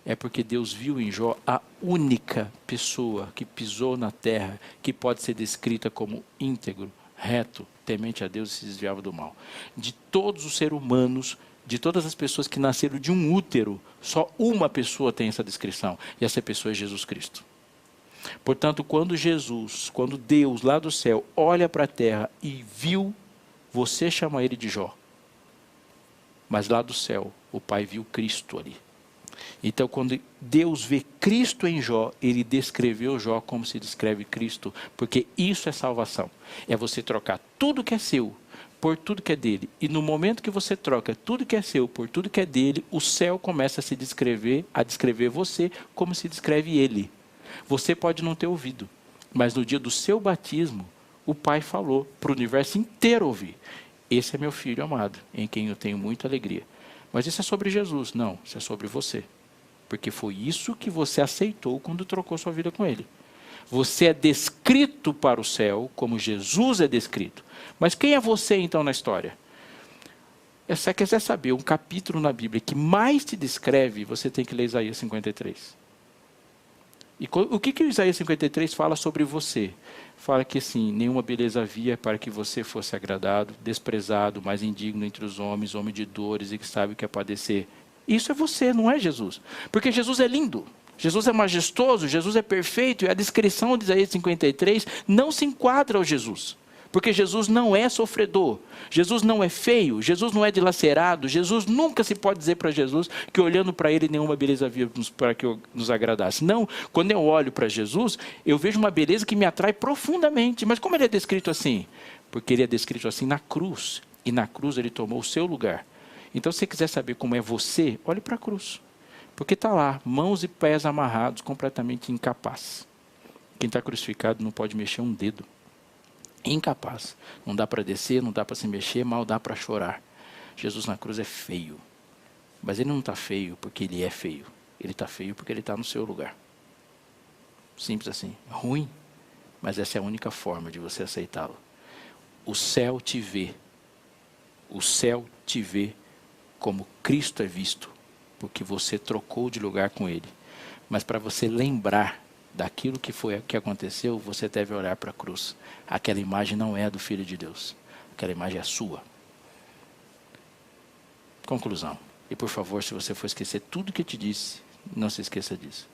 é porque Deus viu em Jó a única pessoa que pisou na terra que pode ser descrita como íntegro, reto, temente a Deus e se desviava do mal. De todos os seres humanos, de todas as pessoas que nasceram de um útero, só uma pessoa tem essa descrição, e essa pessoa é Jesus Cristo. Portanto, quando Deus lá do céu olha para a terra e viu, você chama ele de Jó. Mas lá do céu, o Pai viu Cristo ali. Então, quando Deus vê Cristo em Jó, ele descreveu Jó como se descreve Cristo, porque isso é salvação. É você trocar tudo que é seu por tudo que é dele. E no momento que você troca tudo que é seu por tudo que é dele, o céu começa a descrever você como se descreve ele. Você pode não ter ouvido, mas no dia do seu batismo, o Pai falou para o universo inteiro ouvir. Esse é meu filho amado, em quem eu tenho muita alegria. Mas isso é sobre Jesus? Não, isso é sobre você. Porque foi isso que você aceitou quando trocou sua vida com ele. Você é descrito para o céu como Jesus é descrito. Mas quem é você então na história? Se você quiser saber um capítulo na Bíblia que mais te descreve, você tem que ler Isaías 53. E o que o Isaías 53 fala sobre você? Fala que assim, nenhuma beleza havia para que você fosse agradado, desprezado, mais indigno entre os homens, homem de dores e que sabe o que é padecer. Isso é você, não é Jesus. Porque Jesus é lindo, Jesus é majestoso, Jesus é perfeito, e a descrição de Isaías 53 não se enquadra ao Jesus. Porque Jesus não é sofredor, Jesus não é feio, Jesus não é dilacerado, Jesus nunca se pode dizer para Jesus que olhando para ele nenhuma beleza havia para que nos agradasse. Não, quando eu olho para Jesus, eu vejo uma beleza que me atrai profundamente. Mas como ele é descrito assim? Porque ele é descrito assim na cruz, e na cruz ele tomou o seu lugar. Então se você quiser saber como é você, olhe para a cruz. Porque está lá, mãos e pés amarrados, completamente incapaz. Quem está crucificado não pode mexer um dedo. Incapaz. Não dá para descer, não dá para se mexer, mal dá para chorar. Jesus na cruz é feio. Mas ele não está feio porque ele é feio. Ele está feio porque ele está no seu lugar. Simples assim. Ruim, mas essa é a única forma de você aceitá-lo. O céu te vê. O céu te vê como Cristo é visto, porque você trocou de lugar com ele. Mas para você lembrar daquilo que aconteceu, você deve olhar para a cruz. Aquela imagem não é a do Filho de Deus. Aquela imagem é a sua. Conclusão. E por favor, se você for esquecer tudo que eu te disse, não se esqueça disso.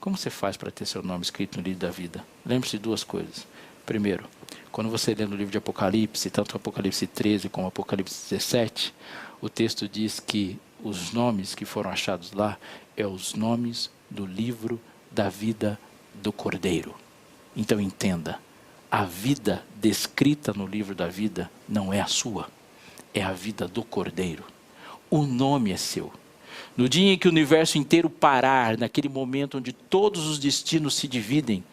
Como você faz para ter seu nome escrito no livro da vida? Lembre-se de duas coisas. Primeiro, quando você lê no livro de Apocalipse, tanto Apocalipse 13 como Apocalipse 17, o texto diz que os nomes que foram achados lá é os nomes do livro da vida do Cordeiro. Então entenda, a vida descrita no livro da vida não é a sua, é a vida do Cordeiro. O nome é seu. No dia em que o universo inteiro parar, naquele momento onde todos os destinos se dividem,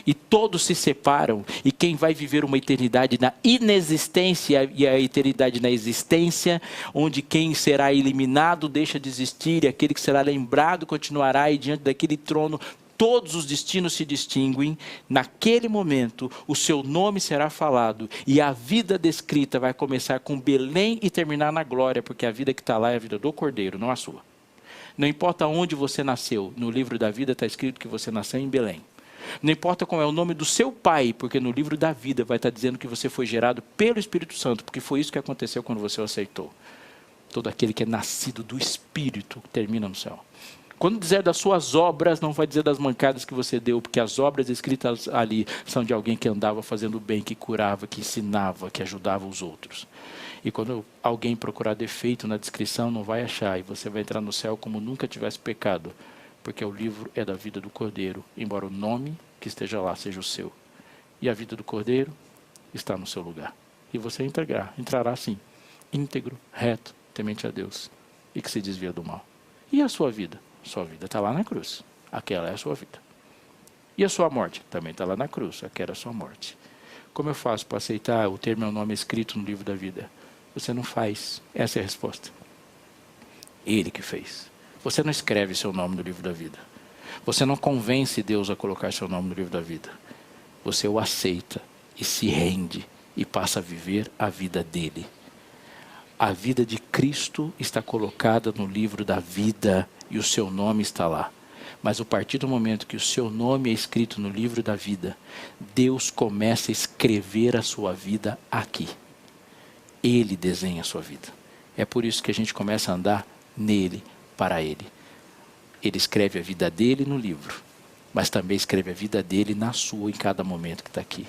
e todos se separam, e quem vai viver uma eternidade na inexistência e a eternidade na existência, onde quem será eliminado deixa de existir, e aquele que será lembrado continuará, e diante daquele trono todos os destinos se distinguem, naquele momento o seu nome será falado, e a vida descrita vai começar com Belém e terminar na glória, porque a vida que está lá é a vida do Cordeiro, não a sua. Não importa onde você nasceu, no livro da vida está escrito que você nasceu em Belém. Não importa qual é o nome do seu pai, porque no livro da vida vai estar dizendo que você foi gerado pelo Espírito Santo, porque foi isso que aconteceu quando você o aceitou. Todo aquele que é nascido do Espírito termina no céu. Quando dizer das suas obras, não vai dizer das mancadas que você deu, porque as obras escritas ali são de alguém que andava fazendo bem, que curava, que ensinava, que ajudava os outros. E quando alguém procurar defeito na descrição, não vai achar, e você vai entrar no céu como nunca tivesse pecado, porque o livro é da vida do Cordeiro, embora o nome que esteja lá seja o seu. E a vida do Cordeiro está no seu lugar. E você entrará sim, íntegro, reto, temente a Deus, e que se desvia do mal. E a sua vida? Sua vida está lá na cruz. Aquela é a sua vida. E a sua morte? Também está lá na cruz. Aquela é a sua morte. Como eu faço para aceitar o ter meu nome escrito no livro da vida? Você não faz. Essa é a resposta. Ele que fez. Você não escreve seu nome no livro da vida. Você não convence Deus a colocar seu nome no livro da vida. Você o aceita e se rende e passa a viver a vida dele. A vida de Cristo está colocada no livro da vida e o seu nome está lá. Mas a partir do momento que o seu nome é escrito no livro da vida, Deus começa a escrever a sua vida aqui. Ele desenha a sua vida. É por isso que a gente começa a andar nele, para ele. Ele escreve a vida dele no livro, mas também escreve a vida dele na sua, em cada momento que está aqui.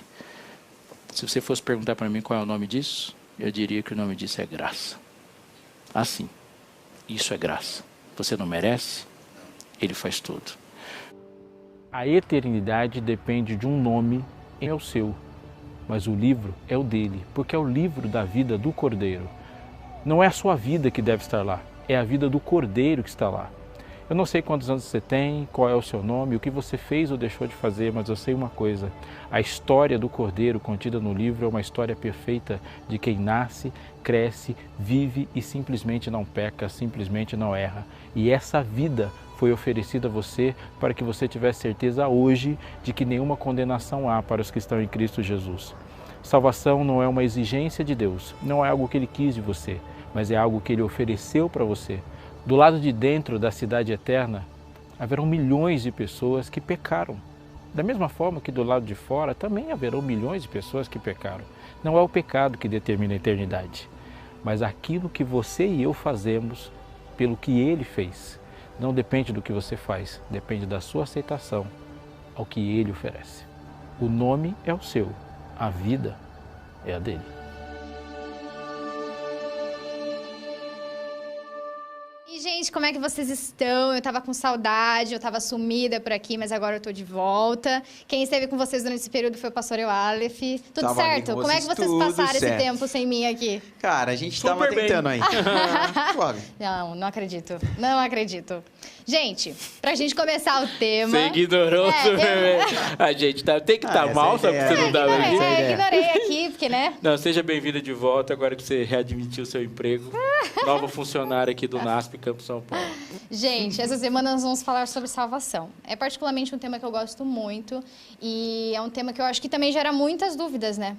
Se você fosse perguntar para mim qual é o nome disso, eu diria que o nome disso é graça. Assim, isso é graça. Você não merece? Ele faz tudo. A eternidade depende de um nome, é o seu, mas o livro é o dele, porque é o livro da vida do Cordeiro. Não é a sua vida que deve estar lá, é a vida do Cordeiro que está lá. Eu não sei quantos anos você tem, qual é o seu nome, o que você fez ou deixou de fazer, mas eu sei uma coisa. A história do Cordeiro contida no livro é uma história perfeita de quem nasce, cresce, vive e simplesmente não peca, simplesmente não erra. E essa vida foi oferecida a você para que você tivesse certeza hoje de que nenhuma condenação há para os que estão em Cristo Jesus. Salvação não é uma exigência de Deus, não é algo que Ele quis de você, mas é algo que Ele ofereceu para você. Do lado de dentro da cidade eterna, haverão milhões de pessoas que pecaram. Da mesma forma que do lado de fora, também haverão milhões de pessoas que pecaram. Não é o pecado que determina a eternidade, mas aquilo que você e eu fazemos pelo que Ele fez. Não depende do que você faz, depende da sua aceitação ao que Ele oferece. O nome é o seu, a vida é a dele. E, gente, como é que vocês estão? Eu tava com saudade, eu tava sumida por aqui, mas agora eu tô de volta. Quem esteve com vocês durante esse período foi o pastor Eulef. Tudo Tava certo? Como é que vocês passaram esse tempo sem mim aqui? Cara, a gente Super tava bem. tentando aí. Suave. Não acredito. Não acredito. Gente, pra gente começar o tema... Você ignorou super bem. A gente tem que estar essa mal, só ideia porque você não dá ignorei. aqui. Ignorei aqui, porque, né? Não, seja bem-vinda de volta, agora que você readmitiu o seu emprego. Nova funcionária aqui do NASP, Campo São Paulo. Gente, essa semana nós vamos falar sobre salvação. É particularmente um tema que eu gosto muito e é um tema que eu acho que também gera muitas dúvidas, né?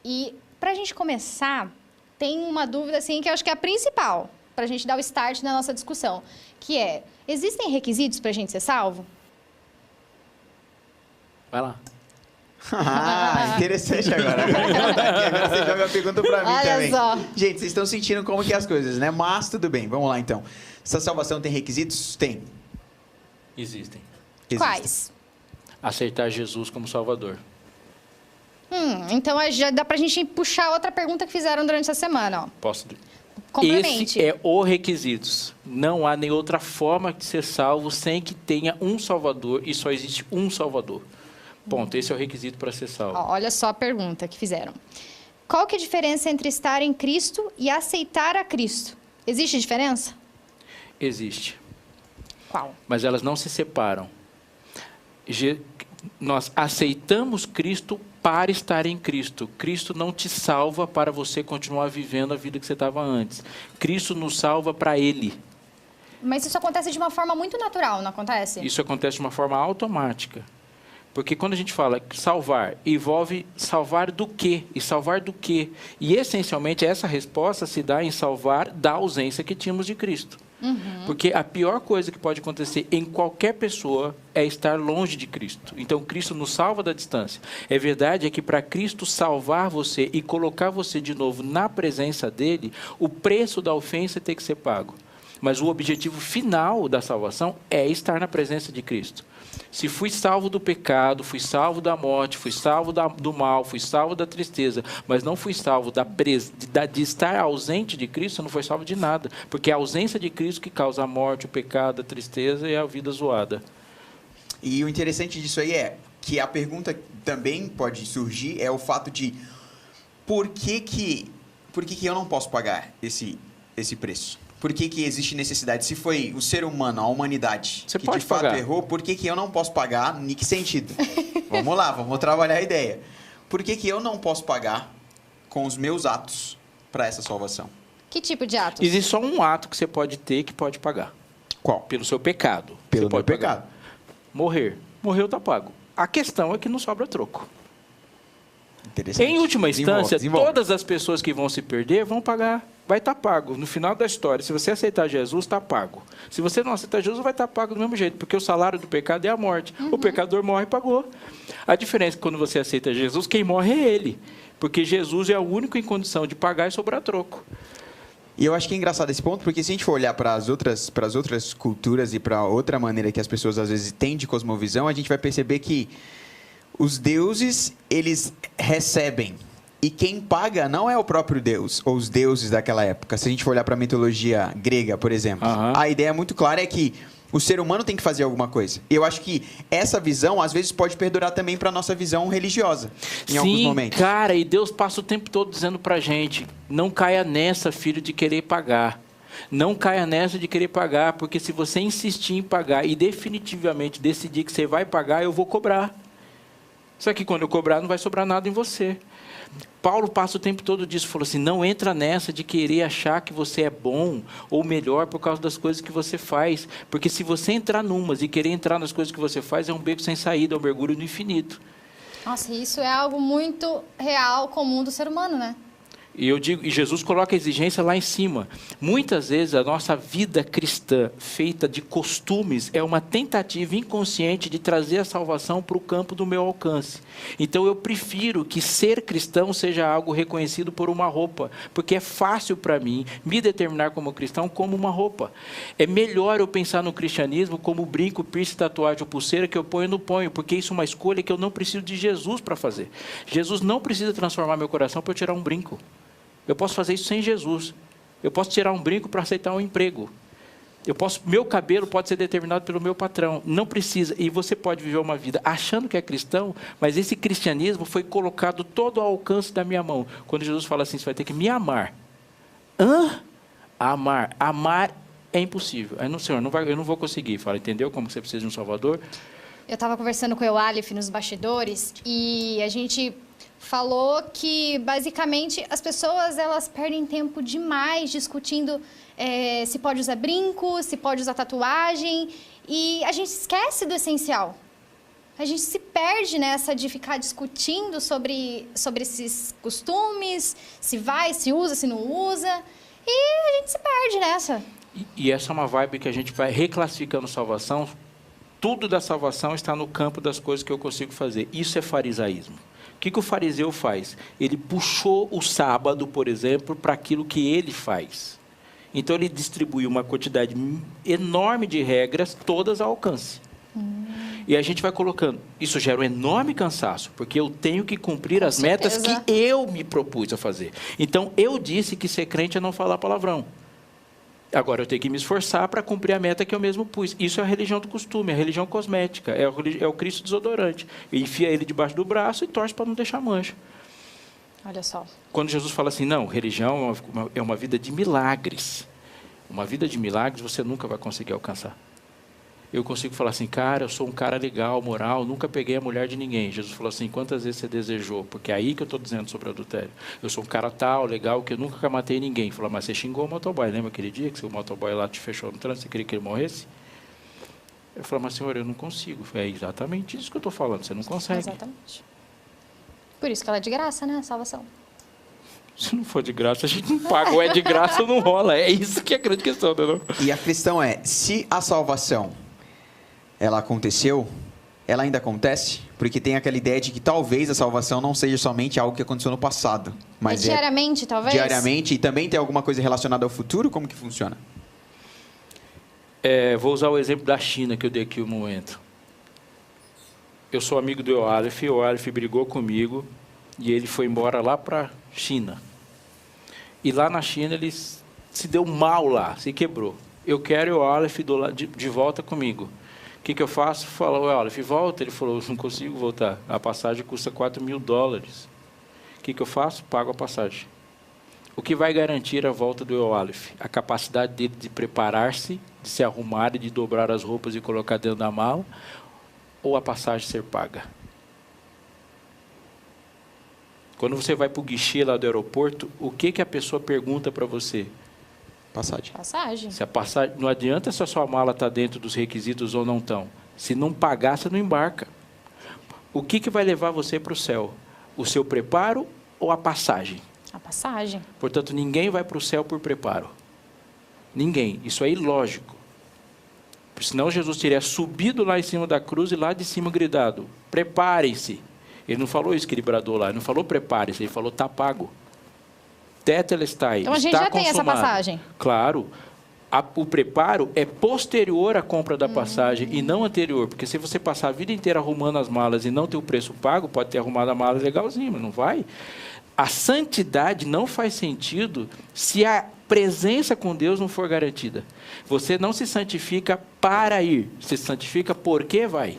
E pra gente começar, tem uma dúvida, assim, que eu acho que é a principal, pra gente dar o start na nossa discussão, que é, existem requisitos pra gente ser salvo? Vai lá. Ah, interessante agora. Agora você joga a pergunta pra mim Olha também. só. Gente, vocês estão sentindo como que é as coisas, né? Mas tudo bem, vamos lá então. Essa salvação tem requisitos? Tem. Existem. Quais? Aceitar Jesus como Salvador. Então já dá pra gente puxar outra pergunta que fizeram durante essa semana, ó. Posso? Complemente. Esse é o requisito. Não há nem outra forma de ser salvo sem que tenha um Salvador e só existe um Salvador. Ponto. Esse é o requisito para ser salvo. Ó, olha só a pergunta que fizeram. Qual que é a diferença entre estar em Cristo e aceitar a Cristo? Existe diferença? Existe. Qual? Mas elas não se separam. Nós aceitamos Cristo para estar em Cristo. Cristo não te salva para você continuar vivendo a vida que você estava antes. Cristo nos salva para Ele. Mas isso acontece de uma forma muito natural, não acontece? Isso acontece de uma forma automática. Porque quando a gente fala salvar, envolve salvar do quê? E salvar do quê? E, essencialmente, essa resposta se dá em salvar da ausência que tínhamos de Cristo. Porque a pior coisa que pode acontecer em qualquer pessoa é estar longe de Cristo. Então, Cristo nos salva da distância. É verdade que para Cristo salvar você e colocar você de novo na presença dEle, o preço da ofensa tem que ser pago. Mas o objetivo final da salvação é estar na presença de Cristo. Se fui salvo do pecado, fui salvo da morte, fui salvo do mal, fui salvo da tristeza, mas não fui salvo de estar ausente de Cristo, não foi salvo de nada. Porque é a ausência de Cristo que causa a morte, o pecado, a tristeza e a vida zoada. E o interessante disso aí é que a pergunta também pode surgir é o fato de por que eu não posso pagar esse preço? Por que existe necessidade? Se foi o ser humano, a humanidade, você que pode de fato pagar. errou, por que eu não posso pagar? Em que sentido? Vamos lá, vamos trabalhar a ideia. Por que eu não posso pagar com os meus atos para essa salvação? Que tipo de atos? Existe só um ato que você pode ter que pode pagar. Qual? Pelo seu pecado. Pelo você meu pode pagar. pecado. Morrer. Morreu, está pago. A questão é que não sobra troco. Interessante. Em última instância, Desenvolve. todas as pessoas que vão se perder vão pagar. Vai estar pago. No final da história, se você aceitar Jesus, está pago. Se você não aceitar Jesus, vai estar pago do mesmo jeito, porque o salário do pecado é a morte. O pecador morre e pagou. A diferença é que quando você aceita Jesus, quem morre é ele. Porque Jesus é o único em condição de pagar e sobrar troco. E eu acho que é engraçado esse ponto, porque se a gente for olhar para as outras culturas e para outra maneira que as pessoas às vezes têm de cosmovisão, a gente vai perceber que os deuses, eles recebem. E quem paga não é o próprio Deus, ou os deuses daquela época. Se a gente for olhar para a mitologia grega, por exemplo, a ideia muito clara é que o ser humano tem que fazer alguma coisa. E eu acho que essa visão, às vezes, pode perdurar também para a nossa visão religiosa, em alguns momentos. Sim, cara, e Deus passa o tempo todo dizendo para a gente, não caia nessa, filho, de querer pagar. Não caia nessa de querer pagar, porque se você insistir em pagar e definitivamente decidir que você vai pagar, eu vou cobrar. Só que quando eu cobrar, não vai sobrar nada em você. Paulo passa o tempo todo disso, falou assim, não entra nessa de querer achar que você é bom ou melhor por causa das coisas que você faz, porque se você entrar numas e querer entrar nas coisas que você faz, é um beco sem saída, é um mergulho no infinito. Nossa, isso é algo muito real, comum do ser humano, né? E eu digo, e Jesus coloca a exigência lá em cima. Muitas vezes a nossa vida cristã, feita de costumes, é uma tentativa inconsciente de trazer a salvação para o campo do meu alcance. Então eu prefiro que ser cristão seja algo reconhecido por uma roupa, porque é fácil para mim me determinar como cristão como uma roupa. É melhor eu pensar no cristianismo como brinco, piercing, tatuagem ou pulseira que eu ponho, porque isso é uma escolha que eu não preciso de Jesus para fazer. Jesus não precisa transformar meu coração para eu tirar um brinco. Eu posso fazer isso sem Jesus. Eu posso tirar um brinco para aceitar um emprego. Meu cabelo pode ser determinado pelo meu patrão. Não precisa. E você pode viver uma vida achando que é cristão, mas esse cristianismo foi colocado todo ao alcance da minha mão. Quando Jesus fala assim, você vai ter que me amar. Amar. Amar é impossível. Aí, Senhor, eu não vou conseguir. Fala, entendeu como você precisa de um Salvador? Eu estava conversando com o Eualif nos bastidores e a gente falou que, basicamente, as pessoas elas perdem tempo demais discutindo se pode usar brinco, se pode usar tatuagem, e a gente esquece do essencial. A gente se perde nessa de ficar discutindo sobre esses costumes, se vai, se usa, se não usa, e a gente se perde nessa. E essa é uma vibe que a gente vai reclassificando salvação Tudo da salvação está no campo das coisas que eu consigo fazer. Isso é farisaísmo. O que o fariseu faz? Ele puxou o sábado, por exemplo, para aquilo que ele faz. Então, ele distribuiu uma quantidade enorme de regras, todas ao alcance. E a gente vai colocando. Isso gera um enorme cansaço, porque eu tenho que cumprir as metas que eu me propus a fazer. Então, eu disse que ser crente é não falar palavrão. Agora, eu tenho que me esforçar para cumprir a meta que eu mesmo pus. Isso é a religião do costume, é a religião cosmética, é o Cristo desodorante. Enfia ele debaixo do braço e torce para não deixar mancha. Olha só. Quando Jesus fala assim, não, religião é uma vida de milagres. Uma vida de milagres você nunca vai conseguir alcançar. Eu consigo falar assim, cara, eu sou um cara legal, moral, nunca peguei a mulher de ninguém. Jesus falou assim, quantas vezes você desejou? Porque é aí que eu estou dizendo sobre adultério. Eu sou um cara tal, legal, que eu nunca matei ninguém. Ele falou, mas você xingou o motoboy, lembra aquele dia que o motoboy lá te fechou no trânsito, você queria que ele morresse? Eu falei, mas senhor, eu não consigo. É exatamente isso que eu estou falando, você não consegue. Exatamente. Por isso que ela é de graça, né, a salvação. Se não for de graça, a gente não paga. Ou é de graça ou não rola. É isso que é a grande questão, né? E a questão é, se a salvação ela aconteceu, ela ainda acontece? Porque tem aquela ideia de que talvez a salvação não seja somente algo que aconteceu no passado. Mas diariamente, talvez? Diariamente. E também tem alguma coisa relacionada ao futuro? Como que funciona? Vou usar o exemplo da China que eu dei aqui um momento. Eu sou amigo do Eoalef, o Eoalef brigou comigo e ele foi embora lá para a China. E lá na China ele se deu mal lá, se quebrou. Eu quero o Eoalef de volta comigo. O que eu faço? Falou, Eoalef, volta. Ele falou, não consigo voltar. A passagem custa $4.000. O que eu faço? Pago a passagem. O que vai garantir a volta do Eoalef? A capacidade dele de preparar-se, de se arrumar e de dobrar as roupas e colocar dentro da mala, ou a passagem ser paga? Quando você vai para o guichê lá do aeroporto, o que a pessoa pergunta para você? Passagem. Passagem. Se a passagem, não adianta se a sua mala está dentro dos requisitos ou não estão. Se não pagar, você não embarca. O que vai levar você para o céu? O seu preparo ou a passagem? A passagem. Portanto, ninguém vai para o céu por preparo. Ninguém. Isso é ilógico. Senão Jesus teria subido lá em cima da cruz e lá de cima gritado, preparem-se. Ele não falou isso que ele bradou lá, ele não falou prepare-se, ele falou está pago. Tetelestai, então a gente está já consumado. tem essa passagem. Claro. O preparo é posterior à compra da passagem e não anterior. Porque se você passar a vida inteira arrumando as malas e não ter o preço pago, pode ter arrumado a mala legalzinho, mas não vai. A santidade não faz sentido se a presença com Deus não for garantida. Você não se santifica para ir, você se santifica porque vai.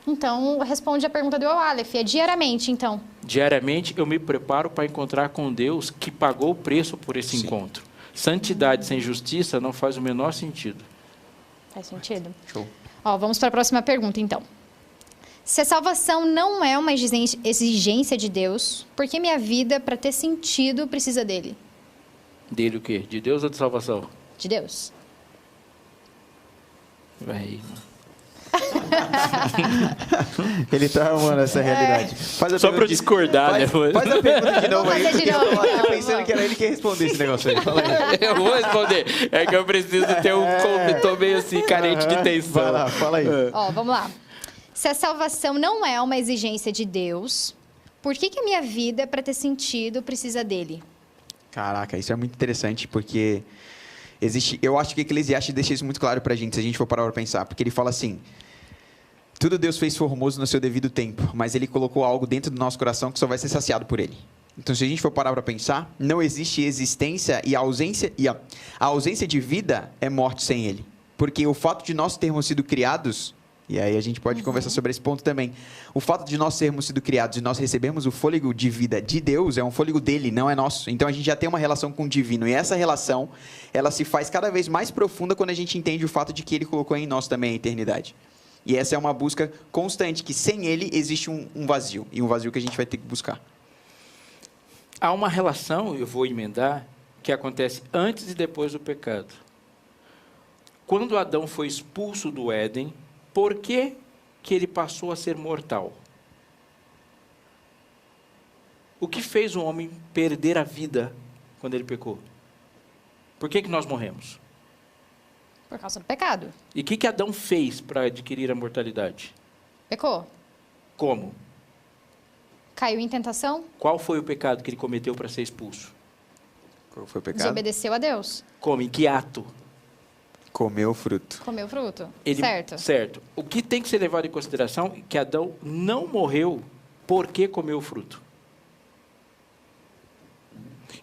Então, responde a pergunta do Eoalef, é diariamente, então? Diariamente eu me preparo para encontrar com Deus que pagou o preço por esse encontro. Santidade sem justiça não faz o menor sentido. Faz sentido? Show. Ó, vamos para a próxima pergunta, então. Se a salvação não é uma exigência de Deus, por que minha vida, para ter sentido, precisa dele? Dele o quê? De Deus ou de salvação? De Deus. Vai. Ele tá arrumando essa realidade. Só para discordar, faz, né? Faz a pergunta de novo aí. Vou fazer de novo. Eu tô pensando que era ele que ia responder esse negócio aí. Fala aí. Eu vou responder. É que eu preciso ter tô meio assim, carente de tensão. Vai lá, fala aí. Ó, vamos lá. Se a salvação não é uma exigência de Deus, por que a minha vida, para ter sentido, precisa dele? Caraca, isso é muito interessante, porque existe... Eu acho que Eclesiastes deixa isso muito claro pra gente, se a gente for parar para pensar. Porque ele fala assim, tudo Deus fez formoso no seu devido tempo, mas ele colocou algo dentro do nosso coração que só vai ser saciado por ele. Então, se a gente for parar para pensar, não existe existência e a ausência de vida é morte sem ele. Porque o fato de nós termos sido criados... E aí a gente pode conversar sobre esse ponto também. O fato de nós sermos sido criados e nós recebemos o fôlego de vida de Deus, é um fôlego dele, não é nosso. Então a gente já tem uma relação com o divino. E essa relação, ela se faz cada vez mais profunda quando a gente entende o fato de que ele colocou em nós também a eternidade. E essa é uma busca constante, que sem ele existe um vazio. E um vazio que a gente vai ter que buscar. Há uma relação, eu vou emendar, que acontece antes e depois do pecado. Quando Adão foi expulso do Éden, por que ele passou a ser mortal? O que fez o homem perder a vida quando ele pecou? Por que nós morremos? Por causa do pecado. E o que Adão fez para adquirir a mortalidade? Pecou. Como? Caiu em tentação. Qual foi o pecado que ele cometeu para ser expulso? Qual foi o pecado? Desobedeceu a Deus. Como? Em que ato? Comeu o fruto. Comeu fruto. Ele- Certo. Certo. O que tem que ser levado em consideração é que Adão não morreu porque comeu o fruto.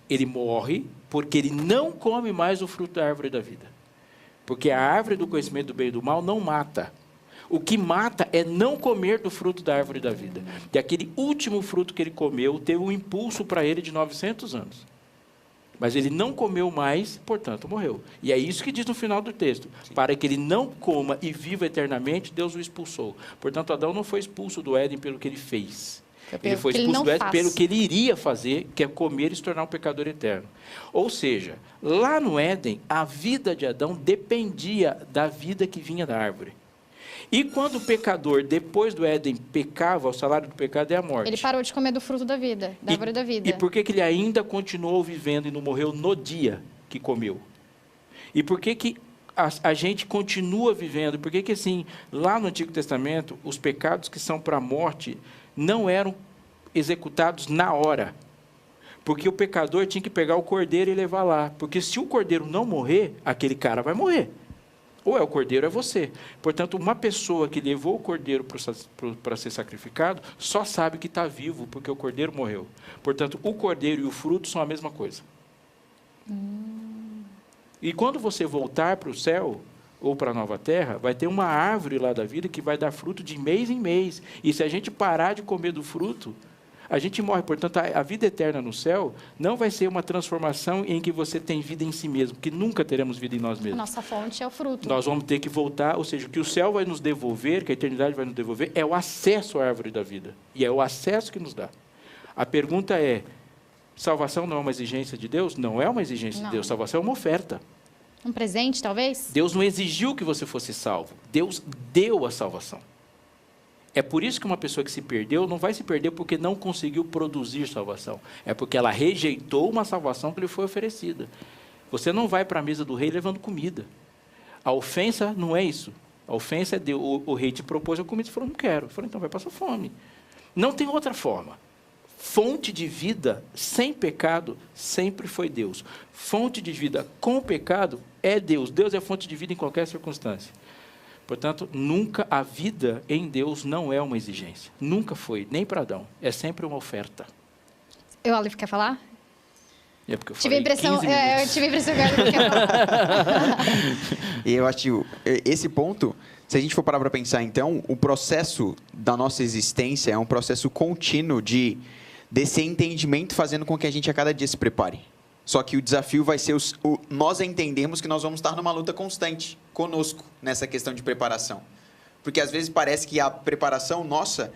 Ele morre porque ele não come mais o fruto da árvore da vida. Porque a árvore do conhecimento do bem e do mal não mata. O que mata é não comer do fruto da árvore da vida. E aquele último fruto que ele comeu teve um impulso para ele de 900 anos. Mas ele não comeu mais, portanto, morreu. E é isso que diz no final do texto. Para que ele não coma e viva eternamente, Deus o expulsou. Portanto, Adão não foi expulso do Éden pelo que ele fez. Ele foi que ele expulso não do Éden faz. pelo que ele iria fazer, que é comer e se tornar um pecador eterno. Ou seja, lá no Éden, a vida de Adão dependia da vida que vinha da árvore. E quando o pecador, depois do Éden, pecava, o salário do pecado é a morte. Ele parou de comer do fruto da vida, da árvore da vida. E por que ele ainda continuou vivendo e não morreu no dia que comeu? E por que a gente continua vivendo? Por que assim, lá no Antigo Testamento, os pecados que são para a morte não eram executados na hora? Porque o pecador tinha que pegar o cordeiro e levar lá. Porque se o cordeiro não morrer, aquele cara vai morrer. Ou é o cordeiro, ou é você. Portanto, uma pessoa que levou o cordeiro para ser sacrificado, só sabe que está vivo, porque o cordeiro morreu. Portanto, o cordeiro e o fruto são a mesma coisa. E quando você voltar para o céu, ou para a nova terra, vai ter uma árvore lá da vida que vai dar fruto de mês em mês. E se a gente parar de comer do fruto, a gente morre. Portanto, a vida eterna no céu não vai ser uma transformação em que você tem vida em si mesmo, que nunca teremos vida em nós A mesmos. nossa fonte é o fruto. Nós vamos ter que voltar, ou seja, o que o céu vai nos devolver, que a eternidade vai nos devolver, é o acesso à árvore da vida. E é o acesso que nos dá. A pergunta é, salvação não é uma exigência de Deus? Não é uma exigência Não. de Deus, salvação é uma oferta. Um presente, talvez? Deus não exigiu que você fosse salvo, Deus deu a salvação. É por isso que uma pessoa que se perdeu não vai se perder porque não conseguiu produzir salvação. É porque ela rejeitou uma salvação que lhe foi oferecida. Você não vai para a mesa do rei levando comida. A ofensa não é isso. A ofensa é o rei te propôs a comida e falou, não quero. Eu falei, então vai passar fome. Não tem outra forma. Fonte de vida sem pecado sempre foi Deus. Fonte de vida com pecado é Deus. Deus é fonte de vida em qualquer circunstância. Portanto, nunca a vida em Deus não é uma exigência. Nunca foi, nem para Adão. É sempre uma oferta. O Aleph quer falar? É porque eu Tive a falei impressão, 15 minutos. eu tive a impressão que o Aleph quer falar. E eu acho que esse ponto, se a gente for parar para pensar, então, o processo da nossa existência é um processo contínuo desse entendimento fazendo com que a gente a cada dia se prepare. Só que o desafio vai ser nós entendemos que nós vamos estar numa luta constante conosco nessa questão de preparação. Porque às vezes parece que a preparação nossa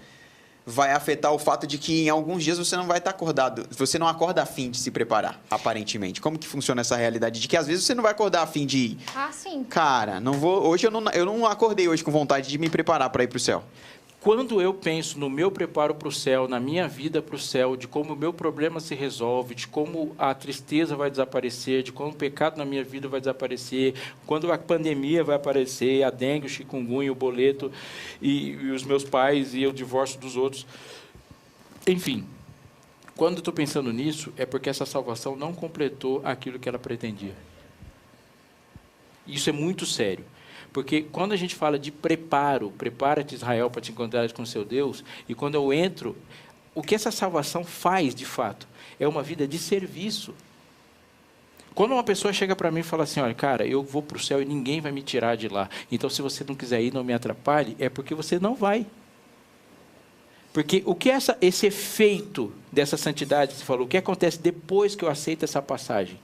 vai afetar o fato de que em alguns dias você não vai estar acordado, você não acorda a fim de se preparar, aparentemente. Como que funciona essa realidade de que às vezes você não vai acordar a fim de, Ah, sim. cara, não vou, hoje eu não acordei hoje com vontade de me preparar para ir para o céu. Quando eu penso no meu preparo para o céu, na minha vida para o céu, de como o meu problema se resolve, de como a tristeza vai desaparecer, de como o pecado na minha vida vai desaparecer, quando a pandemia vai aparecer, a dengue, o chikungunya, o boleto, e os meus pais e o divórcio dos outros. Enfim, quando eu estou pensando nisso, é porque essa salvação não completou aquilo que ela pretendia. Isso é muito sério. Porque quando a gente fala de preparo, prepara-te Israel para te encontrares com o seu Deus, e quando eu entro, o que essa salvação faz de fato? É uma vida de serviço. Quando uma pessoa chega para mim e fala assim, olha, cara, eu vou para o céu e ninguém vai me tirar de lá, então se você não quiser ir, não me atrapalhe, é porque você não vai. Porque o que é esse efeito dessa santidade, você falou, o que acontece depois que eu aceito essa passagem?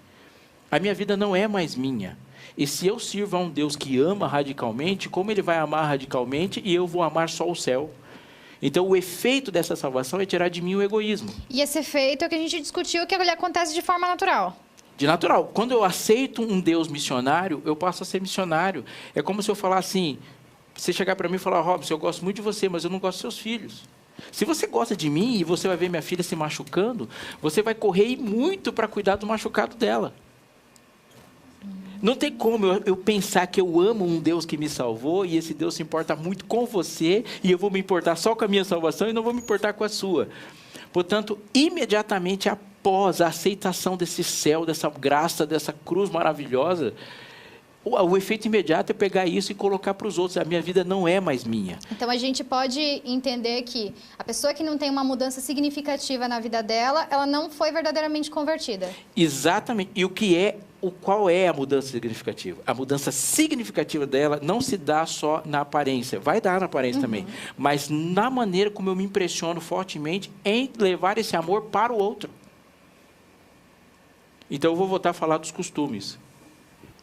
A minha vida não é mais minha. E se eu sirvo a um Deus que ama radicalmente, como Ele vai amar radicalmente e eu vou amar só o céu? Então, o efeito dessa salvação é tirar de mim o egoísmo. E esse efeito é o que a gente discutiu, que ele acontece de forma natural. De natural. Quando eu aceito um Deus missionário, eu passo a ser missionário. É como se eu falar assim, você chegar para mim e falar, Robson, eu gosto muito de você, mas eu não gosto dos seus filhos. Se você gosta de mim e você vai ver minha filha se machucando, você vai correr muito para cuidar do machucado dela. Não tem como eu pensar que eu amo um Deus que me salvou e esse Deus se importa muito com você e eu vou me importar só com a minha salvação e não vou me importar com a sua. Portanto, imediatamente após a aceitação desse céu, dessa graça, dessa cruz maravilhosa, o efeito imediato é pegar isso e colocar para os outros. A minha vida não é mais minha. Então a gente pode entender que a pessoa que não tem uma mudança significativa na vida dela, ela não foi verdadeiramente convertida. Exatamente. E qual é a mudança significativa? A mudança significativa dela não se dá só na aparência. Vai dar na aparência também. Mas na maneira como eu me impressiono fortemente em levar esse amor para o outro. Então eu vou voltar a falar dos costumes.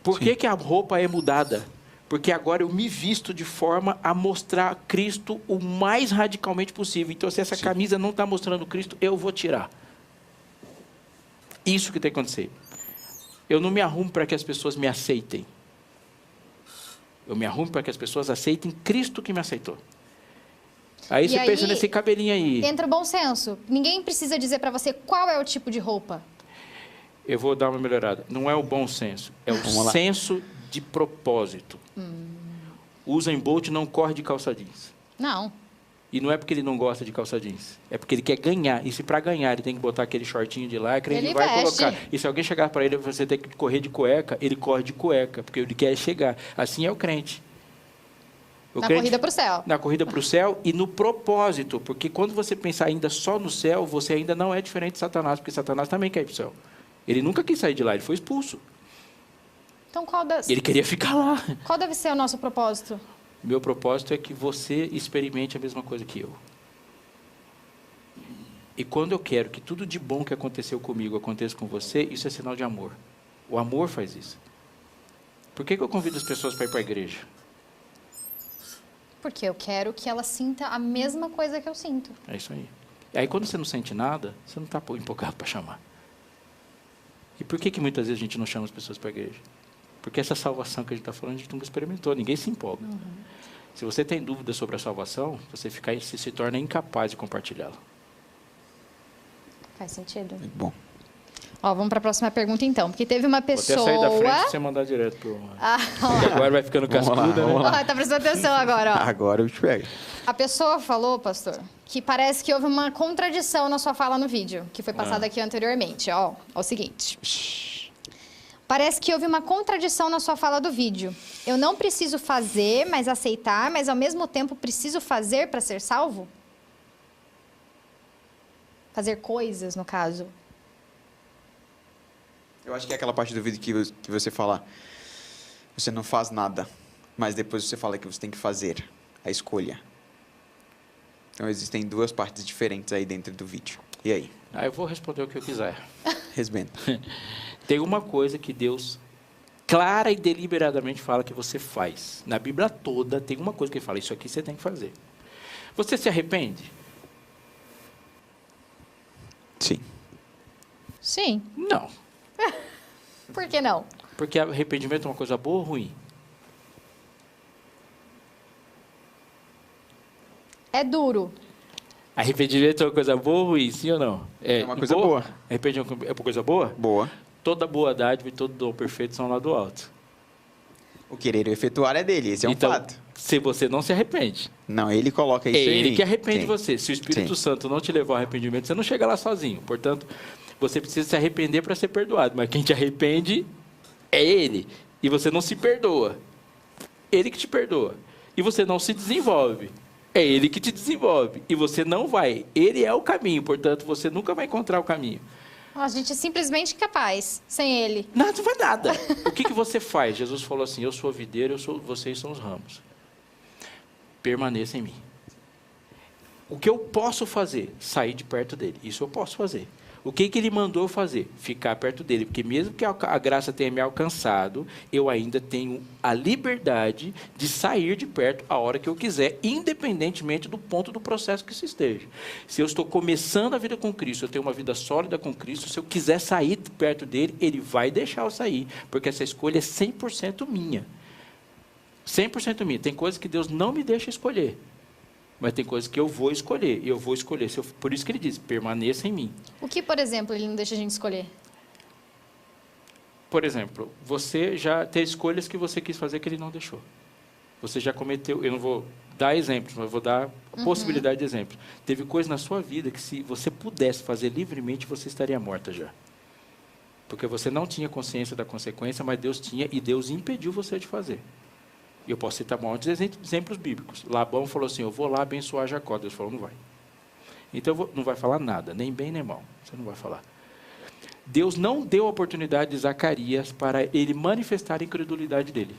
Por que a roupa é mudada? Porque agora eu me visto de forma a mostrar Cristo o mais radicalmente possível. Então, se essa camisa não está mostrando Cristo, eu vou tirar. Isso que tem que acontecer. Eu não me arrumo para que as pessoas me aceitem. Eu me arrumo para que as pessoas aceitem Cristo que me aceitou. Aí você pensa nesse cabelinho aí. Entra o bom senso. Ninguém precisa dizer para você qual é o tipo de roupa. Eu vou dar uma melhorada. Não é o bom senso, é o senso de propósito. O Usain Bolt não corre de calça jeans. Não. E não é porque ele não gosta de calça jeans. É porque ele quer ganhar. E se para ganhar ele tem que botar aquele shortinho de lycra, ele vai colocar. E se alguém chegar para ele, você tem que correr de cueca, ele corre de cueca, porque ele quer chegar. Assim é o crente. Corrida para o céu. Na corrida para o céu e no propósito. Porque quando você pensar ainda só no céu, você ainda não é diferente de Satanás, porque Satanás também quer ir para o céu. Ele nunca quis sair de lá, ele foi expulso. Então, ele queria ficar lá. Qual deve ser o nosso propósito? Meu propósito é que você experimente a mesma coisa que eu. E quando eu quero que tudo de bom que aconteceu comigo aconteça com você, isso é sinal de amor. O amor faz isso. Por que eu convido as pessoas para ir para a igreja? Porque eu quero que ela sinta a mesma coisa que eu sinto. É isso aí. E aí, quando você não sente nada, você não está empolgado para chamar. E por que muitas vezes a gente não chama as pessoas para a igreja? Porque essa salvação que a gente está falando, a gente nunca experimentou, ninguém se empolga. Se você tem dúvida sobre a salvação, você se torna incapaz de compartilhá-la. Faz sentido. Muito bom. Ó, vamos para a próxima pergunta então, porque teve uma pessoa... Vou até sair da frente e você mandar direto para o... Agora vai ficando cascuda, né? Tá prestando atenção agora, ó. Agora eu te pego. A pessoa falou, pastor, que parece que houve uma contradição na sua fala no vídeo, que foi passada aqui anteriormente. Ó, é o seguinte. Parece que houve uma contradição na sua fala do vídeo. Eu não preciso fazer, mas aceitar, mas ao mesmo tempo preciso fazer para ser salvo? Fazer coisas, no caso. Eu acho que é aquela parte do vídeo que você fala, você não faz nada, mas depois você fala que você tem que fazer a escolha. Então existem duas partes diferentes aí dentro do vídeo. E aí? Eu vou responder o que eu quiser. Resbenta. Tem uma coisa que Deus clara e deliberadamente fala que você faz. Na Bíblia toda tem uma coisa que ele fala, isso aqui você tem que fazer. Você se arrepende? Sim. Sim. Não. Por que não? Porque arrependimento é uma coisa boa ou ruim? É duro. Arrependimento é uma coisa boa ou ruim, sim ou não? É uma coisa boa. Arrependimento é uma coisa boa? Boa. Toda boa dádiva e todo dom perfeito são lá do alto. O querer e o efetuar é dele, esse é um fato. Se você não se arrepende. Não, ele coloca isso aí. É ele que arrepende você. Se o Espírito Sim. Santo não te levar ao arrependimento, você não chega lá sozinho. Portanto, você precisa se arrepender para ser perdoado. Mas quem te arrepende é ele. E você não se perdoa. Ele que te perdoa. E você não se desenvolve. É ele que te desenvolve. E você não vai. Ele é o caminho. Portanto, você nunca vai encontrar o caminho. A gente é simplesmente incapaz, sem ele. Nada, não vai nada. O que você faz? Jesus falou assim, eu sou a videira, vocês são os ramos. Permaneça em mim. O que eu posso fazer? Sair de perto dele. Isso eu posso fazer. O que ele mandou fazer? Ficar perto dele. Porque mesmo que a graça tenha me alcançado, eu ainda tenho a liberdade de sair de perto a hora que eu quiser, independentemente do ponto do processo que se esteja. Se eu estou começando a vida com Cristo, eu tenho uma vida sólida com Cristo, se eu quiser sair de perto dele, ele vai deixar eu sair. Porque essa escolha é 100% minha. 100% minha. Tem coisas que Deus não me deixa escolher. Mas tem coisas que eu vou escolher. E eu vou escolher. Por isso que ele diz, permaneça em mim. O que, por exemplo, ele não deixa a gente escolher? Por exemplo, você já tem escolhas que você quis fazer que ele não deixou. Você já cometeu, eu não vou dar exemplos, mas eu vou dar a possibilidade de exemplos. Teve coisas na sua vida que se você pudesse fazer livremente, você estaria morta já. Porque você não tinha consciência da consequência, mas Deus tinha, e Deus impediu você de fazer. E eu posso citar muitos exemplos bíblicos. Labão falou assim, eu vou lá abençoar Jacó. Deus falou, não vai. Então, não vai falar nada, nem bem nem mal. Você não vai falar. Deus não deu a oportunidade de Zacarias para ele manifestar a incredulidade dele.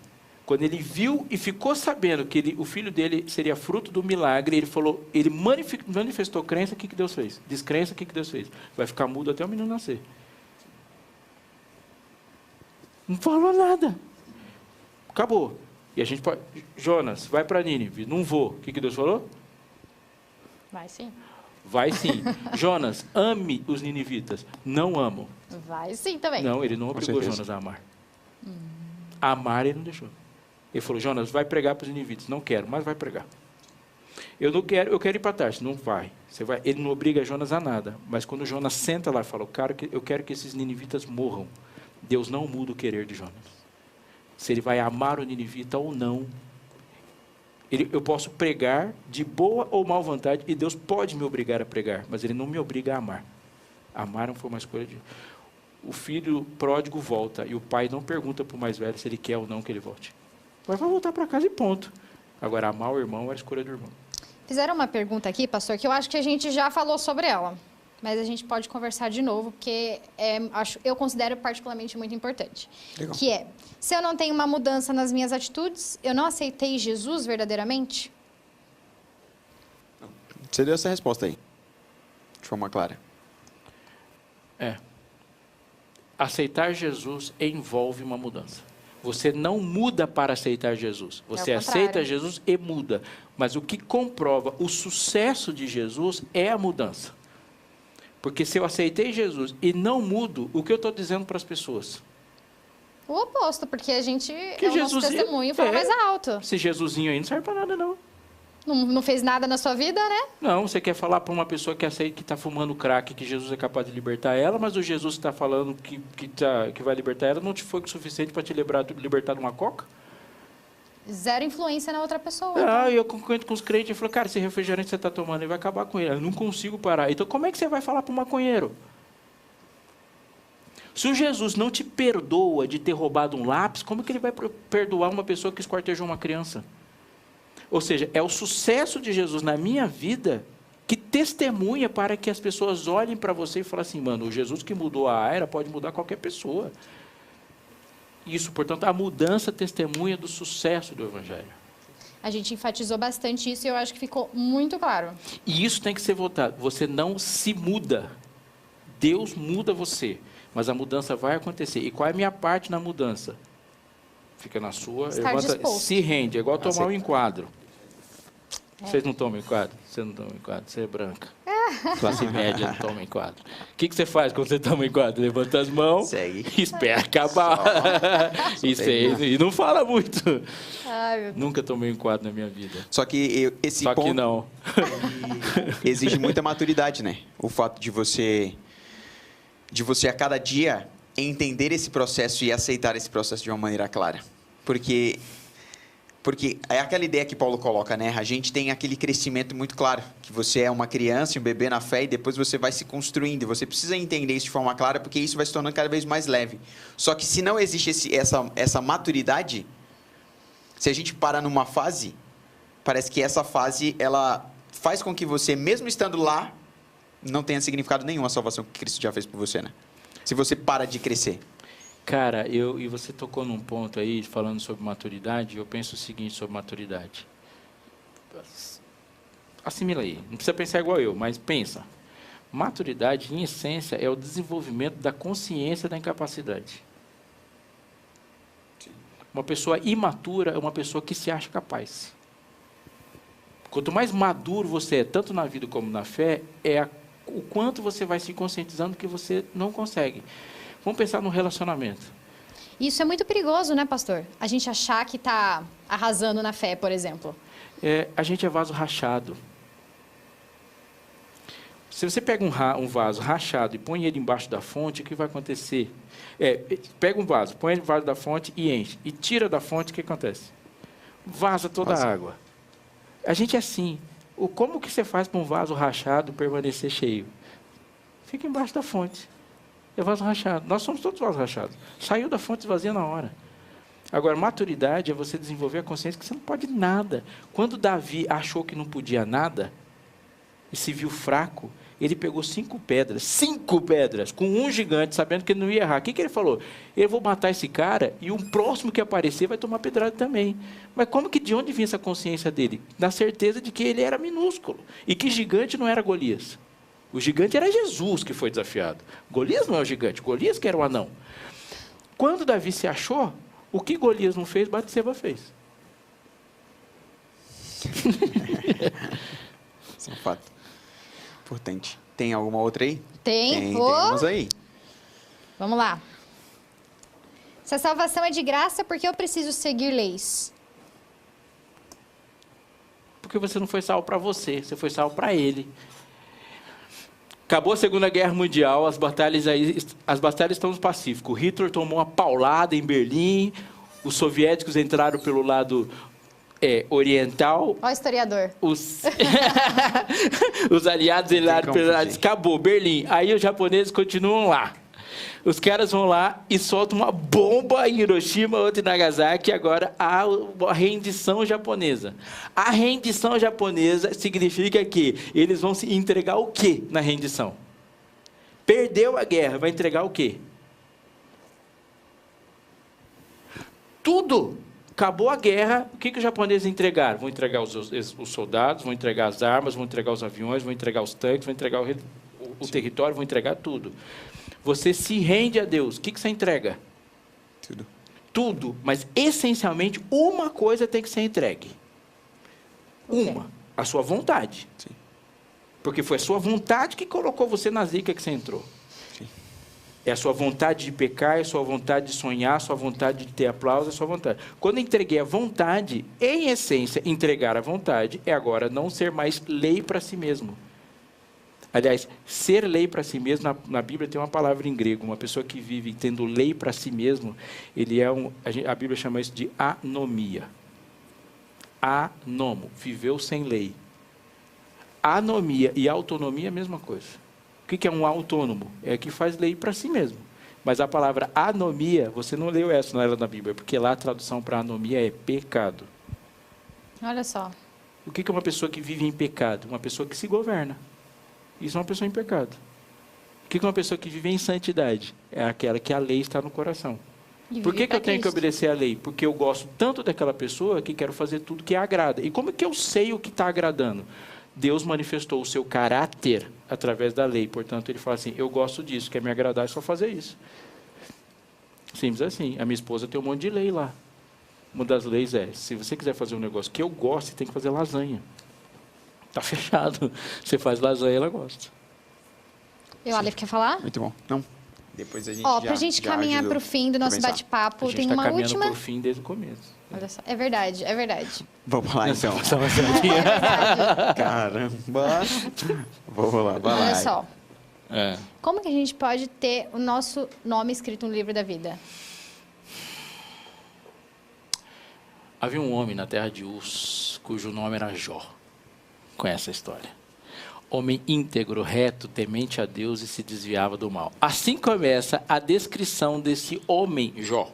Quando ele viu e ficou sabendo que o filho dele seria fruto do milagre, ele falou, ele manifestou crença, o que Deus fez? Descrença, o que Deus fez? Vai ficar mudo até o menino nascer. Não falou nada. Acabou. E a gente pode... Jonas, vai para Nínive. Não vou. O que Deus falou? Vai sim. Vai sim. Jonas, ame os ninivitas. Não amo. Vai sim também. Não, ele não obrigou Jonas a amar. Amar ele não deixou. Ele falou, Jonas, vai pregar para os ninivitas. Não quero, mas vai pregar. Eu não quero, eu quero ir para Tarso. Não vai. Você vai. Ele não obriga Jonas a nada. Mas quando Jonas senta lá e fala, eu quero que esses ninivitas morram. Deus não muda o querer de Jonas. Se ele vai amar o ninivita ou não. Eu posso pregar de boa ou má vontade, e Deus pode me obrigar a pregar, mas Ele não me obriga a amar. Amar não foi uma escolha de... O filho pródigo volta, e o pai não pergunta para o mais velho se ele quer ou não que ele volte. Vai voltar para casa e ponto. Agora, amar o irmão era a escolha do irmão. Fizeram uma pergunta aqui, pastor, que eu acho que a gente já falou sobre ela, mas a gente pode conversar de novo, porque eu considero particularmente muito importante. Legal. Que é, se eu não tenho uma mudança nas minhas atitudes, eu não aceitei Jesus verdadeiramente? Você deu essa resposta aí, de forma clara. Aceitar Jesus envolve uma mudança. Você não muda para aceitar Jesus. Você aceita Jesus e muda. Mas o que comprova o sucesso de Jesus é a mudança. Porque se eu aceitei Jesus e não mudo, o que eu estou dizendo para as pessoas? O oposto, porque a gente que o nosso testemunho fala mais alto. Esse Jesusinho aí não serve para nada, não. Não fez nada na sua vida, né? Não, você quer falar para uma pessoa que aceita que está fumando crack, que Jesus é capaz de libertar ela, mas o Jesus que está falando que vai libertar ela não te foi o suficiente para te libertar de uma coca? Zero influência na outra pessoa. Ah, eu concordo com os crentes, eu falo, cara, esse refrigerante que você está tomando, ele vai acabar com ele. Eu não consigo parar. Então, como é que você vai falar para um maconheiro? Se o Jesus não te perdoa de ter roubado um lápis, como é que ele vai perdoar uma pessoa que esquartejou uma criança? Ou seja, é o sucesso de Jesus na minha vida que testemunha para que as pessoas olhem para você e falem assim, mano, o Jesus que mudou a Aira pode mudar qualquer pessoa. Isso, portanto, a mudança testemunha do sucesso do Evangelho. A gente enfatizou bastante isso e eu acho que ficou muito claro. E isso tem que ser votado. Você não se muda. Deus muda você. Mas a mudança vai acontecer. E qual é a minha parte na mudança? Fica na sua. Se rende. É igual tomar um enquadro. Vocês não tomam enquadro? Você não toma enquadro? Você é branca. Classe média não toma enquadro. O que você faz quando você toma enquadro? Levanta as mãos. Segue. E espera acabar. E não fala muito. Ai, nunca tomei enquadro na minha vida. Só que esse ponto... Só que não. Exige muita maturidade, né? O fato de você a cada dia entender esse processo e aceitar esse processo de uma maneira clara. Porque é aquela ideia que Paulo coloca, né? A gente tem aquele crescimento muito claro, que você é uma criança, um bebê na fé, e depois você vai se construindo. Você precisa entender isso de forma clara, porque isso vai se tornando cada vez mais leve. Só que se não existe essa maturidade, se a gente para numa fase, parece que essa fase, ela faz com que você, mesmo estando lá, não tenha significado nenhum a salvação que Cristo já fez por você, né? Se você para de crescer. Cara, e você tocou num ponto aí, falando sobre maturidade, eu penso o seguinte sobre maturidade. Assimila aí, não precisa pensar igual eu, mas pensa. Maturidade, em essência, é o desenvolvimento da consciência da incapacidade. Uma pessoa imatura é uma pessoa que se acha capaz. Quanto mais maduro você é, tanto na vida como na fé, o quanto você vai se conscientizando que você não consegue. Vamos pensar no relacionamento. Isso é muito perigoso, né, pastor? A gente achar que está arrasando na fé, por exemplo. A gente é vaso rachado. Se você pega um vaso rachado e põe ele embaixo da fonte, o que vai acontecer? Pega um vaso, põe ele embaixo da fonte e enche. E tira da fonte, o que acontece? Vaza toda a água. A gente é assim. Como que você faz para um vaso rachado permanecer cheio? Fica embaixo da fonte. É vaso rachado. Nós somos todos vasos rachados. Saiu da fonte, esvazia na hora. Agora, maturidade é você desenvolver a consciência que você não pode nada. Quando Davi achou que não podia nada, e se viu fraco, ele pegou 5 pedras, com um gigante, sabendo que ele não ia errar. O que ele falou? Eu vou matar esse cara e o próximo que aparecer vai tomar pedrada também. Mas de onde vinha essa consciência dele? Na certeza de que ele era minúsculo e que gigante não era Golias. O gigante era Jesus que foi desafiado. Golias não é o gigante, Golias que era o anão. Quando Davi se achou, o que Golias não fez, Batseba fez. Isso é um fato importante. Tem alguma outra aí? Tem Temos aí. Vamos lá. Se a salvação é de graça, por que eu preciso seguir leis? Porque você não foi salvo para você, você foi salvo para ele. Acabou a Segunda Guerra Mundial, as batalhas estão no Pacífico. Hitler tomou uma paulada em Berlim, os soviéticos entraram pelo lado oriental. Ó, historiador. Os aliados entraram pelo lado. Acabou, Berlim. Aí os japoneses continuam lá. Os caras vão lá e soltam uma bomba em Hiroshima, outra em Nagasaki, e agora há a rendição japonesa. A rendição japonesa significa que eles vão se entregar o quê na rendição? Perdeu a guerra, vai entregar o quê? Tudo. Acabou a guerra, o que os japoneses entregaram? Vão entregar os soldados, vão entregar as armas, vão entregar os aviões, vão entregar os tanques, vão entregar o território, vão entregar tudo. Você se rende a Deus. O que você entrega? Tudo. Tudo. Mas, essencialmente, uma coisa tem que ser entregue. Uma. A sua vontade. Sim. Porque foi a sua vontade que colocou você na zica que você entrou. Sim. É a sua vontade de pecar, é a sua vontade de sonhar, a sua vontade de ter aplauso, é a sua vontade. Quando eu entreguei a vontade, em essência, entregar a vontade é agora não ser mais lei para si mesmo. Aliás, ser lei para si mesmo, na Bíblia tem uma palavra em grego, uma pessoa que vive tendo lei para si mesmo, a Bíblia chama isso de anomia. Anomo, viveu sem lei. Anomia e autonomia é a mesma coisa. O que é um autônomo? É que faz lei para si mesmo. Mas a palavra anomia, você não leu essa na Bíblia, porque lá a tradução para anomia é pecado. Olha só. O que é uma pessoa que vive em pecado? Uma pessoa que se governa. Isso é uma pessoa em pecado. O que é uma pessoa que vive em santidade? É aquela que a lei está no coração. Por que eu tenho que obedecer à lei? Porque eu gosto tanto daquela pessoa que quero fazer tudo que a agrada. E como é que eu sei o que está agradando? Deus manifestou o seu caráter através da lei. Portanto, ele fala assim, eu gosto disso, quer me agradar, é só fazer isso. Simples assim. A minha esposa tem um monte de lei lá. Uma das leis é, se você quiser fazer um negócio que eu gosto, você tem que fazer lasanha. Está fechado. Você faz lasanha, ela gosta. E o Aleph quer falar? Muito bom. Não. Depois a gente para a gente caminhar para o fim do nosso bate-papo, tem uma última... A gente está caminhando para o fim desde o começo. Olha só, é verdade, é verdade. Vamos lá, então. É verdade. Caramba. Vamos lá, vai lá. Olha só. Como que a gente pode ter o nosso nome escrito no livro da vida? Havia um homem na terra de Uz, cujo nome era Jó. Conhece a história? Homem íntegro, reto, temente a Deus e se desviava do mal. Assim começa a descrição desse homem Jó.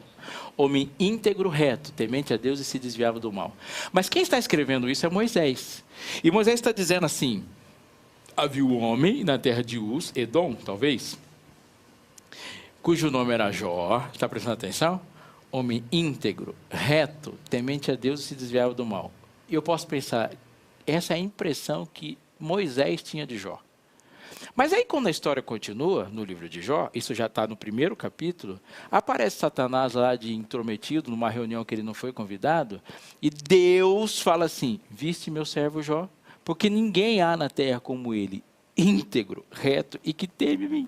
Homem íntegro, reto, temente a Deus e se desviava do mal. Mas quem está escrevendo isso é Moisés. E Moisés está dizendo assim, havia um homem na terra de Uz, Edom, talvez, cujo nome era Jó. Está prestando atenção? Homem íntegro, reto, temente a Deus e se desviava do mal. E eu posso pensar, essa é a impressão que Moisés tinha de Jó. Mas aí quando a história continua, no livro de Jó, isso já está no primeiro capítulo, aparece Satanás lá de intrometido, numa reunião que ele não foi convidado, e Deus fala assim, viste meu servo Jó? Porque ninguém há na terra como ele, íntegro, reto e que teme mim.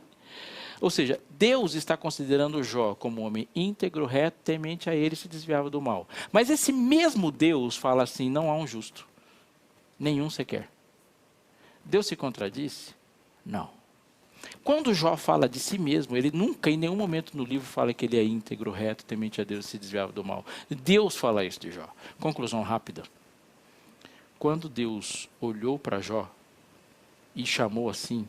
Ou seja, Deus está considerando Jó como um homem íntegro, reto, temente a ele e se desviava do mal. Mas esse mesmo Deus fala assim, não há um justo. Nenhum sequer. Deus se contradisse? Não. Quando Jó fala de si mesmo, ele nunca, em nenhum momento no livro, fala que ele é íntegro, reto, temente a Deus, se desviava do mal. Deus fala isso de Jó. Conclusão rápida. Quando Deus olhou para Jó e chamou assim,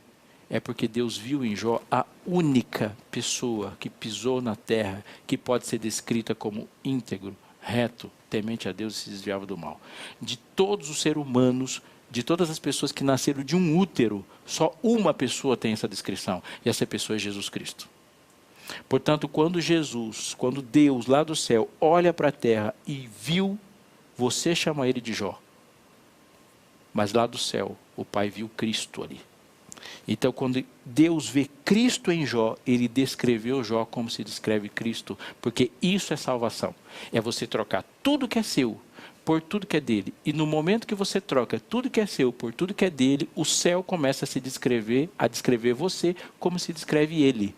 é porque Deus viu em Jó a única pessoa que pisou na terra que pode ser descrita como íntegro, reto, temente a Deus e se desviava do mal. De todos os seres humanos, de todas as pessoas que nasceram de um útero, só uma pessoa tem essa descrição, e essa pessoa é Jesus Cristo. Portanto, quando Deus lá do céu olha para a terra e viu, você chama ele de Jó. Mas lá do céu, o Pai viu Cristo ali. Então, quando Deus vê Cristo em Jó, ele descreveu Jó como se descreve Cristo, porque isso é salvação. É você trocar tudo que é seu por tudo que é dele. E no momento que você troca tudo que é seu por tudo que é dele, o céu começa a descrever você como se descreve ele.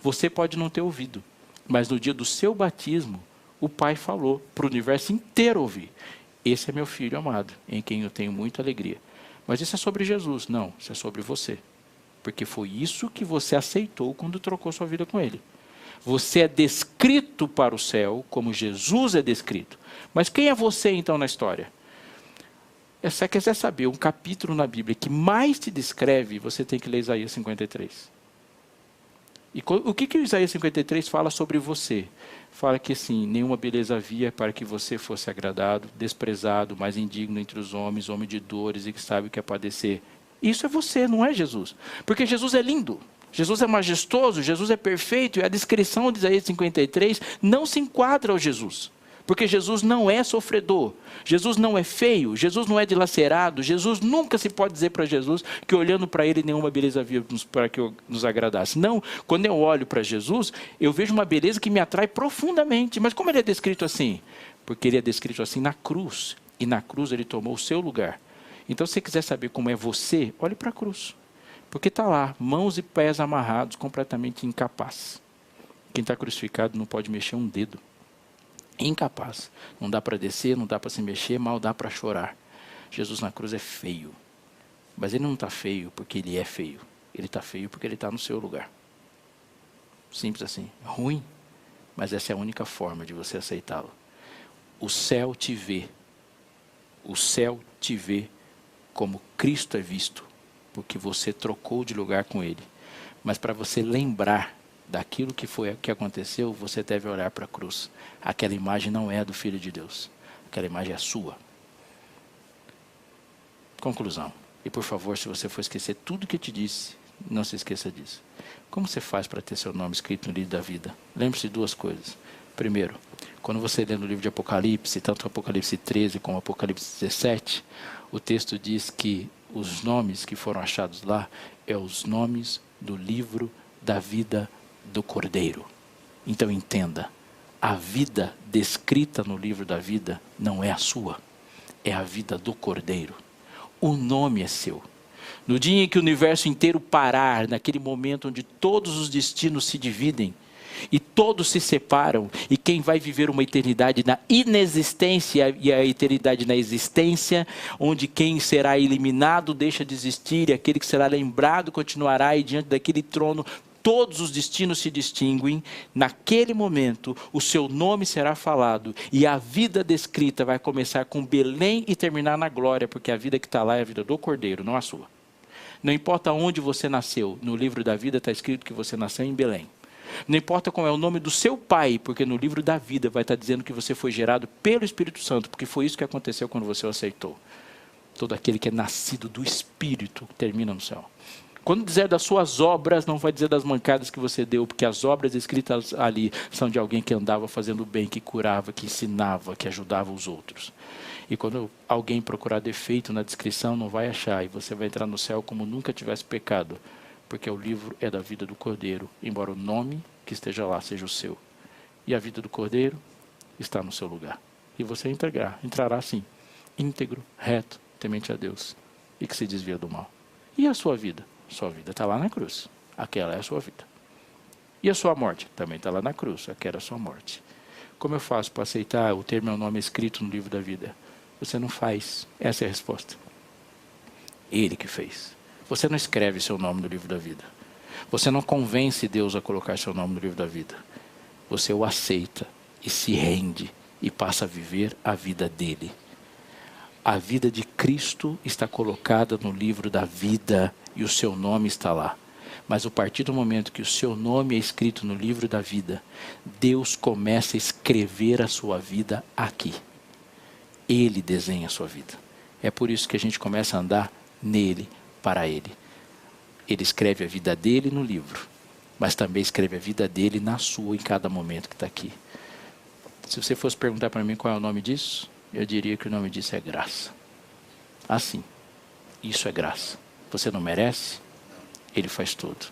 Você pode não ter ouvido, mas no dia do seu batismo, o Pai falou para o universo inteiro ouvir. Esse é meu filho amado, em quem eu tenho muita alegria. Mas isso é sobre Jesus? Não, isso é sobre você. Porque foi isso que você aceitou quando trocou sua vida com ele. Você é descrito para o céu como Jesus é descrito. Mas quem é você então na história? Se você quiser saber um capítulo na Bíblia que mais te descreve, você tem que ler Isaías 53. E o que Isaías 53 fala sobre você? Fala que assim, nenhuma beleza havia para que você fosse agradado, desprezado, mais indigno entre os homens, homem de dores e que sabe o que é padecer. Isso é você, não é Jesus. Porque Jesus é lindo, Jesus é majestoso, Jesus é perfeito, e a descrição de Isaías 53 não se enquadra ao Jesus. Porque Jesus não é sofredor, Jesus não é feio, Jesus não é dilacerado, Jesus nunca se pode dizer para Jesus que olhando para ele nenhuma beleza havia para que nos agradasse. Não, quando eu olho para Jesus, eu vejo uma beleza que me atrai profundamente. Mas como ele é descrito assim? Porque ele é descrito assim na cruz, e na cruz ele tomou o seu lugar. Então se você quiser saber como é você, olhe para a cruz. Porque está lá, mãos e pés amarrados, completamente incapaz. Quem está crucificado não pode mexer um dedo. Incapaz. Não dá para descer, não dá para se mexer, mal dá para chorar. Jesus na cruz é feio. Mas ele não está feio porque ele é feio. Ele está feio porque ele está no seu lugar. Simples assim. Ruim, mas essa é a única forma de você aceitá-lo. O céu te vê. O céu te vê como Cristo é visto, porque você trocou de lugar com ele. Mas para você lembrar daquilo que aconteceu, você deve olhar para a cruz. Aquela imagem não é do Filho de Deus. Aquela imagem é sua. Conclusão. E por favor, se você for esquecer tudo que eu te disse, não se esqueça disso. Como você faz para ter seu nome escrito no livro da vida? Lembre-se de duas coisas. Primeiro, quando você lê no livro de Apocalipse, tanto Apocalipse 13 como Apocalipse 17, o texto diz que os nomes que foram achados lá é os nomes do livro da vida do Cordeiro. Então entenda, a vida descrita no livro da vida não é a sua, é a vida do Cordeiro. O nome é seu. No dia em que o universo inteiro parar, naquele momento onde todos os destinos se dividem e todos se separam, e quem vai viver uma eternidade na inexistência e a eternidade na existência, onde quem será eliminado deixa de existir e aquele que será lembrado continuará, e diante daquele trono todos os destinos se distinguem, naquele momento o seu nome será falado e a vida descrita vai começar com Belém e terminar na glória, porque a vida que está lá é a vida do Cordeiro, não a sua. Não importa onde você nasceu, no livro da vida está escrito que você nasceu em Belém. Não importa qual é o nome do seu pai, porque no livro da vida vai estar dizendo que você foi gerado pelo Espírito Santo, porque foi isso que aconteceu quando você o aceitou. Todo aquele que é nascido do Espírito termina no céu. Quando dizer das suas obras, não vai dizer das mancadas que você deu, porque as obras escritas ali são de alguém que andava fazendo bem, que curava, que ensinava, que ajudava os outros. E quando alguém procurar defeito na descrição, não vai achar, e você vai entrar no céu como nunca tivesse pecado, porque o livro é da vida do Cordeiro, embora o nome que esteja lá seja o seu. E a vida do Cordeiro está no seu lugar. E você entrará assim, íntegro, reto, temente a Deus, e que se desvia do mal. E a sua vida? Sua vida está lá na cruz. Aquela é a sua vida. E a sua morte? Também está lá na cruz. Aquela é a sua morte. Como eu faço para aceitar o ter meu nome escrito no livro da vida? Você não faz. Essa é a resposta. Ele que fez. Você não escreve seu nome no livro da vida. Você não convence Deus a colocar seu nome no livro da vida. Você o aceita e se rende e passa a viver a vida dele. A vida de Cristo está colocada no livro da vida e o seu nome está lá. Mas a partir do momento que o seu nome é escrito no livro da vida, Deus começa a escrever a sua vida aqui. Ele desenha a sua vida. É por isso que a gente começa a andar nele, para ele. Ele escreve a vida dele no livro, mas também escreve a vida dele na sua, em cada momento que está aqui. Se você fosse perguntar para mim qual é o nome disso, eu diria que o nome disso é graça. Assim, isso é graça. Você não merece? Ele faz tudo.